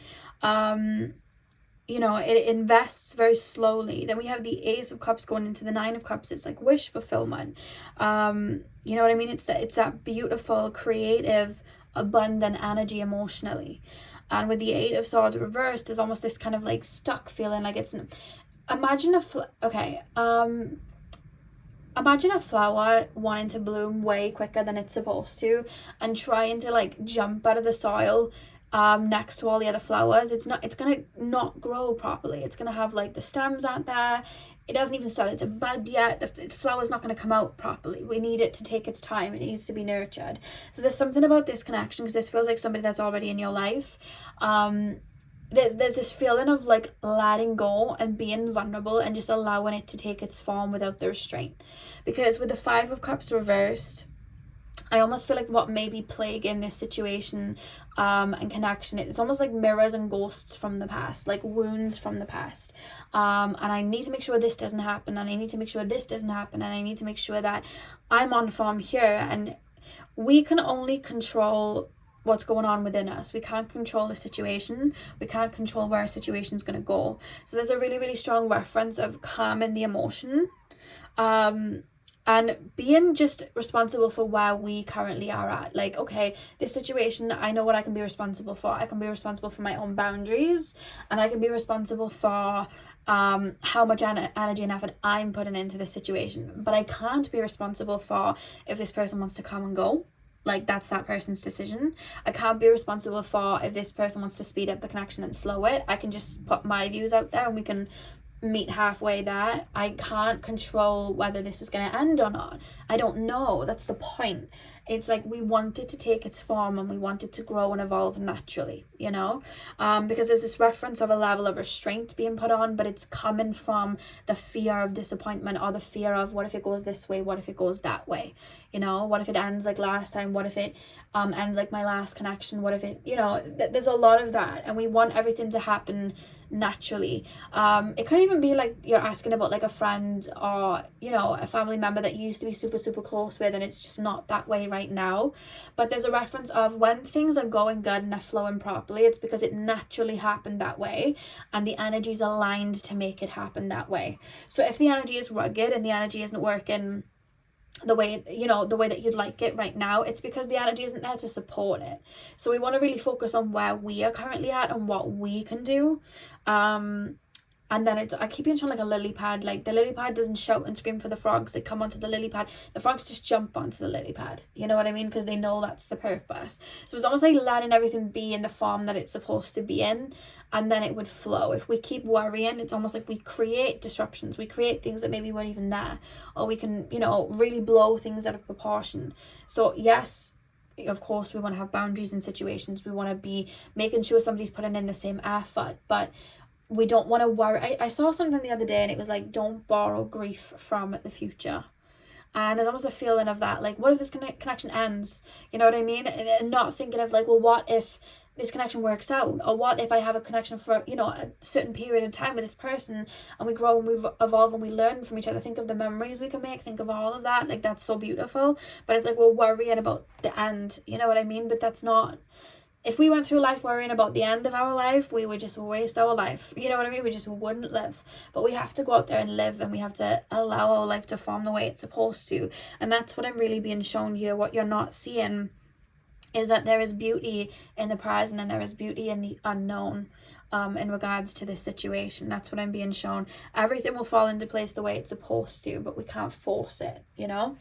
You know, it invests very slowly. Then we have the Ace of Cups going into the Nine of Cups. It's like wish fulfillment. You know what I mean? It's that beautiful, creative, abundant energy emotionally. And with the Eight of Swords reversed, there's almost this kind of like stuck feeling, like it's, imagine imagine a flower wanting to bloom way quicker than it's supposed to, and trying to like jump out of the soil next to all the other flowers. It's gonna not grow properly. It's gonna have like the stems out there. It hasn't even started to bud yet. The flower's not going to come out properly. We need it to take its time. It needs to be nurtured. So there's something about this connection, because this feels like somebody that's already in your life. There's this feeling of like letting go and being vulnerable and just allowing it to take its form without the restraint. Because with the Five of Cups reversed, I almost feel like what may be plaguing this situation and connection, it's almost like mirrors and ghosts from the past, like wounds from the past. And I need to make sure this doesn't happen, and I need to make sure this doesn't happen, and I need to make sure that I'm on form here. And we can only control what's going on within us. We can't control the situation. We can't control where a situation's going to go. So there's a really, really strong reference of calming the emotion. And being just responsible for where we currently are at. Like, okay, this situation, I know what I can be responsible for. I can be responsible for my own boundaries, and I can be responsible for how much energy and effort I'm putting into this situation. But I can't be responsible for if this person wants to come and go. Like, that's that person's decision. I can't be responsible for if this person wants to speed up the connection and slow it. I can just put my views out there and we can meet halfway there. I can't control whether this is going to end or not. I don't know. That's the point. It's like we want it to take its form, and we want it to grow and evolve naturally, you know, because there's this reference of a level of restraint being put on, but it's coming from the fear of disappointment, or the fear of what if it goes this way, what if it goes that way, you know, what if it ends like last time, what if it ends like my last connection, what if it, you know, there's a lot of that, and we want everything to happen naturally. It could even be like you're asking about like a friend, or you know, a family member that you used to be super, super close with, and it's just not that way right now. But there's a reference of when things are going good and they're flowing properly, it's because it naturally happened that way, and the energy's aligned to make it happen that way. So if the energy is rugged and the energy isn't working the way, you know, the way that you'd like it right now, it's because the energy isn't there to support it. So we want to really focus on where we are currently at and what we can do. And then I keep being shown like a lily pad. Like, the lily pad doesn't shout and scream for the frogs. They come onto the lily pad. The frogs just jump onto the lily pad. You know what I mean? Because they know that's the purpose. So it's almost like letting everything be in the form that it's supposed to be in, and then it would flow. If we keep worrying, it's almost like we create disruptions. We create things that maybe weren't even there. Or we can, you know, really blow things out of proportion. So yes, of course, we want to have boundaries in situations. We want to be making sure somebody's putting in the same effort. But we don't want to worry. I saw something the other day, and it was like, don't borrow grief from the future. And there's almost a feeling of that, like, what if this connection ends? You know what I mean? And not thinking of like, well, what if this connection works out? Or what if I have a connection for, you know, a certain period of time with this person, and we grow and we evolve and we learn from each other. Think of the memories we can make. Think of all of that. Like, that's so beautiful. But it's like we're worrying about the end. You know what I mean? But that's not... If we went through life worrying about the end of our life, we would just waste our life. You know what I mean? We just wouldn't live. But we have to go out there and live, and we have to allow our life to form the way it's supposed to. And that's what I'm really being shown here. What you're not seeing is that there is beauty in the present, and there is beauty in the unknown in regards to this situation. That's what I'm being shown. Everything will fall into place the way it's supposed to, but we can't force it, you know?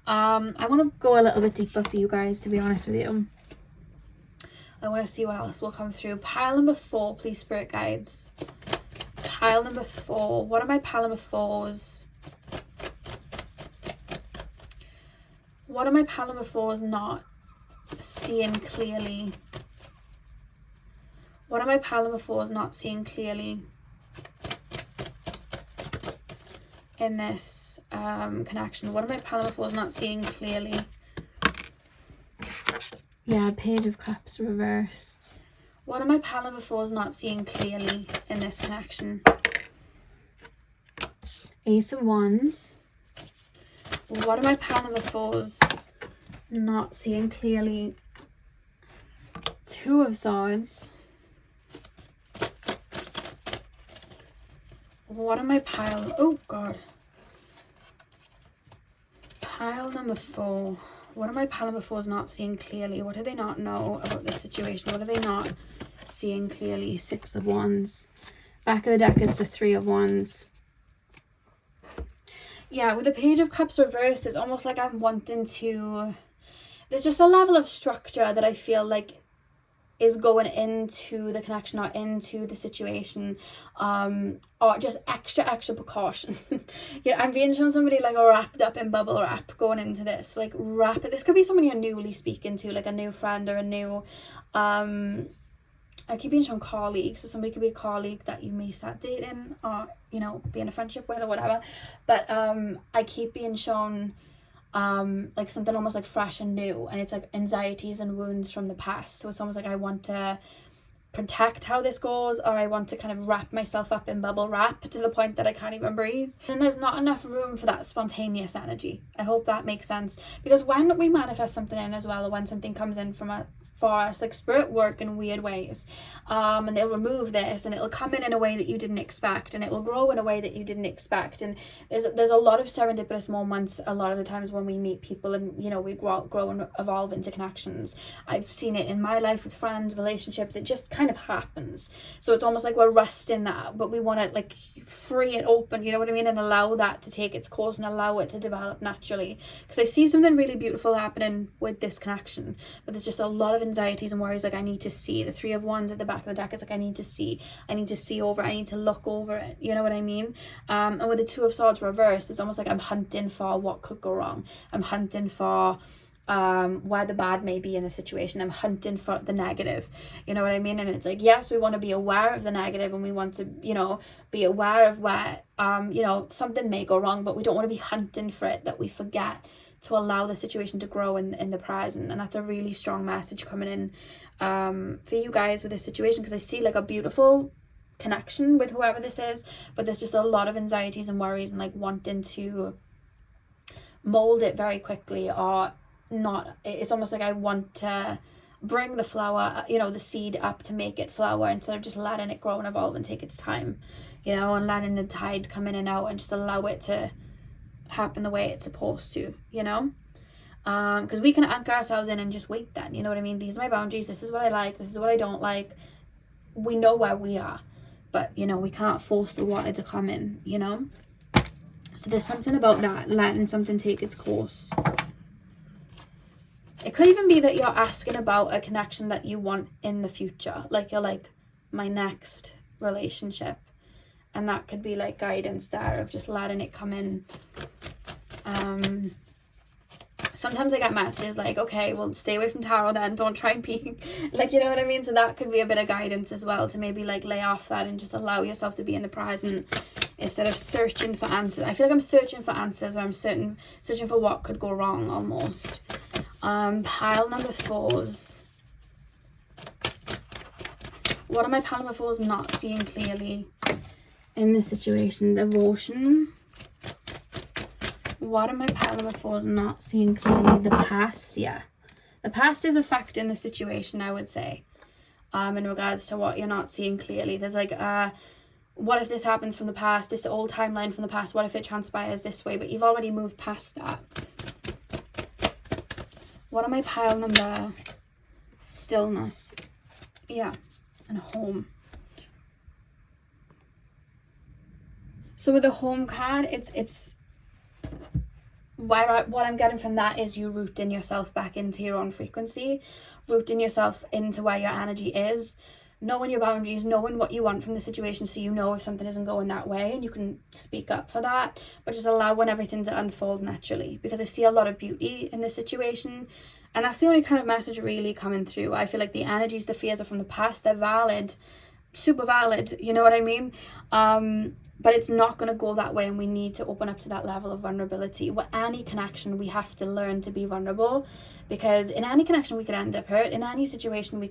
I want to go a little bit deeper for you guys, to be honest with you. I want to see what else will come through. Pile number 4, please, spirit guides. Pile number 4. What are my pile number 4s? What are my pile number 4s not seeing clearly? What are my pile number 4s not seeing clearly in this connection? What are my pile number 4s not seeing clearly? Yeah, Page of Cups reversed. What are my pile number 4s not seeing clearly in this connection? Ace of Wands. What are my pile number 4s not seeing clearly? 2 of Swords. What am I pile? Oh God. Pile number 4. What are my pile number 4s not seeing clearly? What do they not know about this situation? What are they not seeing clearly? 6 of Wands. Back of the deck is the 3 of Wands. Yeah, with the Page of Cups reversed, it's almost like I'm wanting to... There's just a level of structure that I feel like is going into the connection or into the situation, or just extra precaution. Yeah, I'm being shown somebody like wrapped up in bubble wrap going into this, like wrap it. This could be someone you're newly speaking to, like a new friend or a new I keep being shown colleagues, so somebody could be a colleague that you may start dating or, you know, be in a friendship with or whatever. But I keep being shown like something almost like fresh and new, and it's like anxieties and wounds from the past. So it's almost like I want to protect how this goes, or I want to kind of wrap myself up in bubble wrap to the point that I can't even breathe. And there's not enough room for that spontaneous energy. I hope that makes sense, because when we manifest something in as well, or when something comes in from for us, like spirit work in weird ways, and they'll remove this and it'll come in a way that you didn't expect, and it will grow in a way that you didn't expect. And there's a lot of serendipitous moments a lot of the times when we meet people, and you know, we grow and evolve into connections. I've seen it in my life with friends, relationships. It just kind of happens. So it's almost like we're rusting that, but we want to like free it open, you know what I mean, and allow that to take its course and allow it to develop naturally. Because I see something really beautiful happening with this connection, but there's just a lot of anxieties and worries. Like I need to see. The 3 of Wands at the back of the deck is like I need to see over, I need to look over it, you know what I mean. And with the 2 of Swords reversed, it's almost like I'm hunting for what could go wrong. I'm hunting for where the bad may be in the situation. I'm hunting for the negative, you know what I mean. And it's like, yes, we want to be aware of the negative, and we want to, you know, be aware of where you know, something may go wrong, but we don't want to be hunting for it, that we forget to allow the situation to grow in the present. And that's a really strong message coming in for you guys with this situation, because I see like a beautiful connection with whoever this is, but there's just a lot of anxieties and worries and like wanting to mold it very quickly, or not. It's almost like I want to bring the flower, you know, the seed up to make it flower, instead of just letting it grow and evolve and take its time, you know, and letting the tide come in and out and just allow it to happen the way it's supposed to, you know. Because we can anchor ourselves in and just wait then, you know what I mean. These are my boundaries, this is what I like, this is what I don't like. We know where we are, but you know, we can't force the water to come in, you know. So there's something about that, letting something take its course. It could even be that you're asking about a connection that you want in the future, like you're like, my next relationship, and that could be like guidance there of just letting it come in. Sometimes I get messages like, okay, well, stay away from tarot then, don't try and be like, you know what I mean. So that could be a bit of guidance as well, to maybe like lay off that and just allow yourself to be in the present instead of searching for answers. I feel like I'm searching for answers, or I'm searching for what could go wrong almost. Pile number 4s. What are my pile number 4s not seeing clearly in this situation? Devotion. What are my pile number 4s not seeing clearly? The past. Yeah, the past is affecting the situation, I would say, in regards to what you're not seeing clearly. There's like what if this happens from the past, this old timeline from the past, what if it transpires this way, but you've already moved past that. What am I pile number? Stillness. Yeah, and home. So with the home card, it's what I'm getting from that is you rooting yourself back into your own frequency, rooting yourself into where your energy is, knowing your boundaries, knowing what you want from the situation, so you know if something isn't going that way and you can speak up for that, but just allowing everything to unfold naturally, because I see a lot of beauty in this situation. And that's the only kind of message really coming through. I feel like the energies, the fears are from the past. They're valid, super valid, you know what I mean? But it's not going to go that way, and we need to open up to that level of vulnerability. With any connection, we have to learn to be vulnerable, because in any connection we could end up hurt. In any situation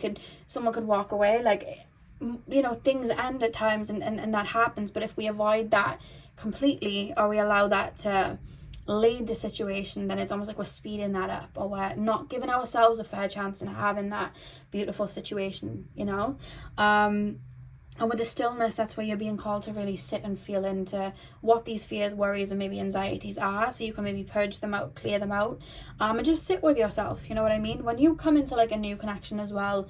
someone could walk away, like, you know, things end at times, and that happens. But if we avoid that completely, or we allow that to lead the situation, then it's almost like we're speeding that up, or we're not giving ourselves a fair chance in having that beautiful situation, you know. And with the stillness, that's where you're being called to really sit and feel into what these fears, worries, and maybe anxieties are, so you can maybe purge them out, clear them out, and just sit with yourself, you know what I mean? When you come into like a new connection as well,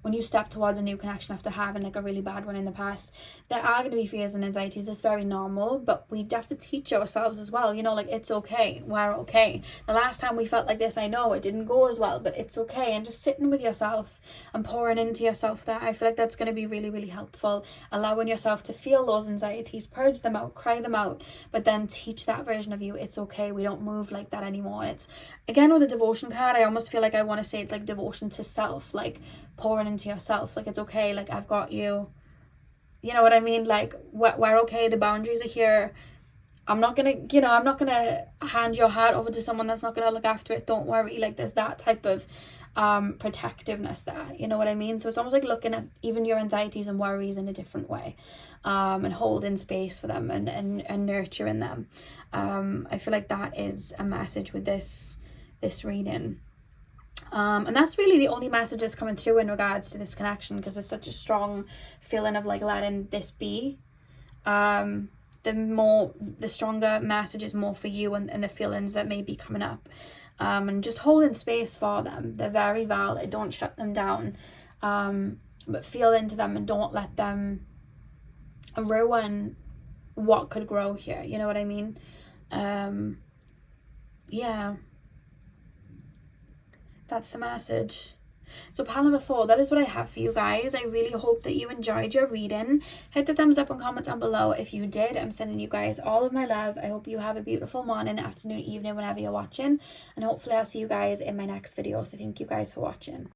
when you step towards a new connection after having like a really bad one in the past, there are going to be fears and anxieties. It's very normal, but we have to teach ourselves as well, you know, like it's okay, we're okay. The last time we felt like this, I know it didn't go as well, but it's okay. And just sitting with yourself and pouring into yourself there, I feel like that's going to be really, really helpful. Allowing yourself to feel those anxieties, purge them out, cry them out, but then teach that version of you, it's okay, we don't move like that anymore. And it's, again, with the devotion card, I almost feel like I want to say it's like devotion to self, like pouring into yourself, like it's okay, like I've got you, you know what I mean? Like we're okay, the boundaries are here. I'm not gonna, you know, I'm not gonna hand your heart over to someone that's not gonna look after it, don't worry. Like there's that type of protectiveness there, you know what I mean? So it's almost like looking at even your anxieties and worries in a different way, and holding space for them, and nurturing them. I feel like that is a message with this reading. And that's really the only message that's coming through in regards to this connection, because there's such a strong feeling of like letting this be. The stronger message is more for you, and the feelings that may be coming up, and just holding space for them. They're very valid, don't shut them down, but feel into them and don't let them ruin what could grow here, you know what I mean? Yeah, that's the message. So pile number 4, that is what I have for you guys. I really hope that you enjoyed your reading. Hit the thumbs up and comment down below if you did. I'm sending you guys all of my love. I hope you have a beautiful morning, afternoon, evening, whenever you're watching, and hopefully I'll see you guys in my next video. So thank you guys for watching.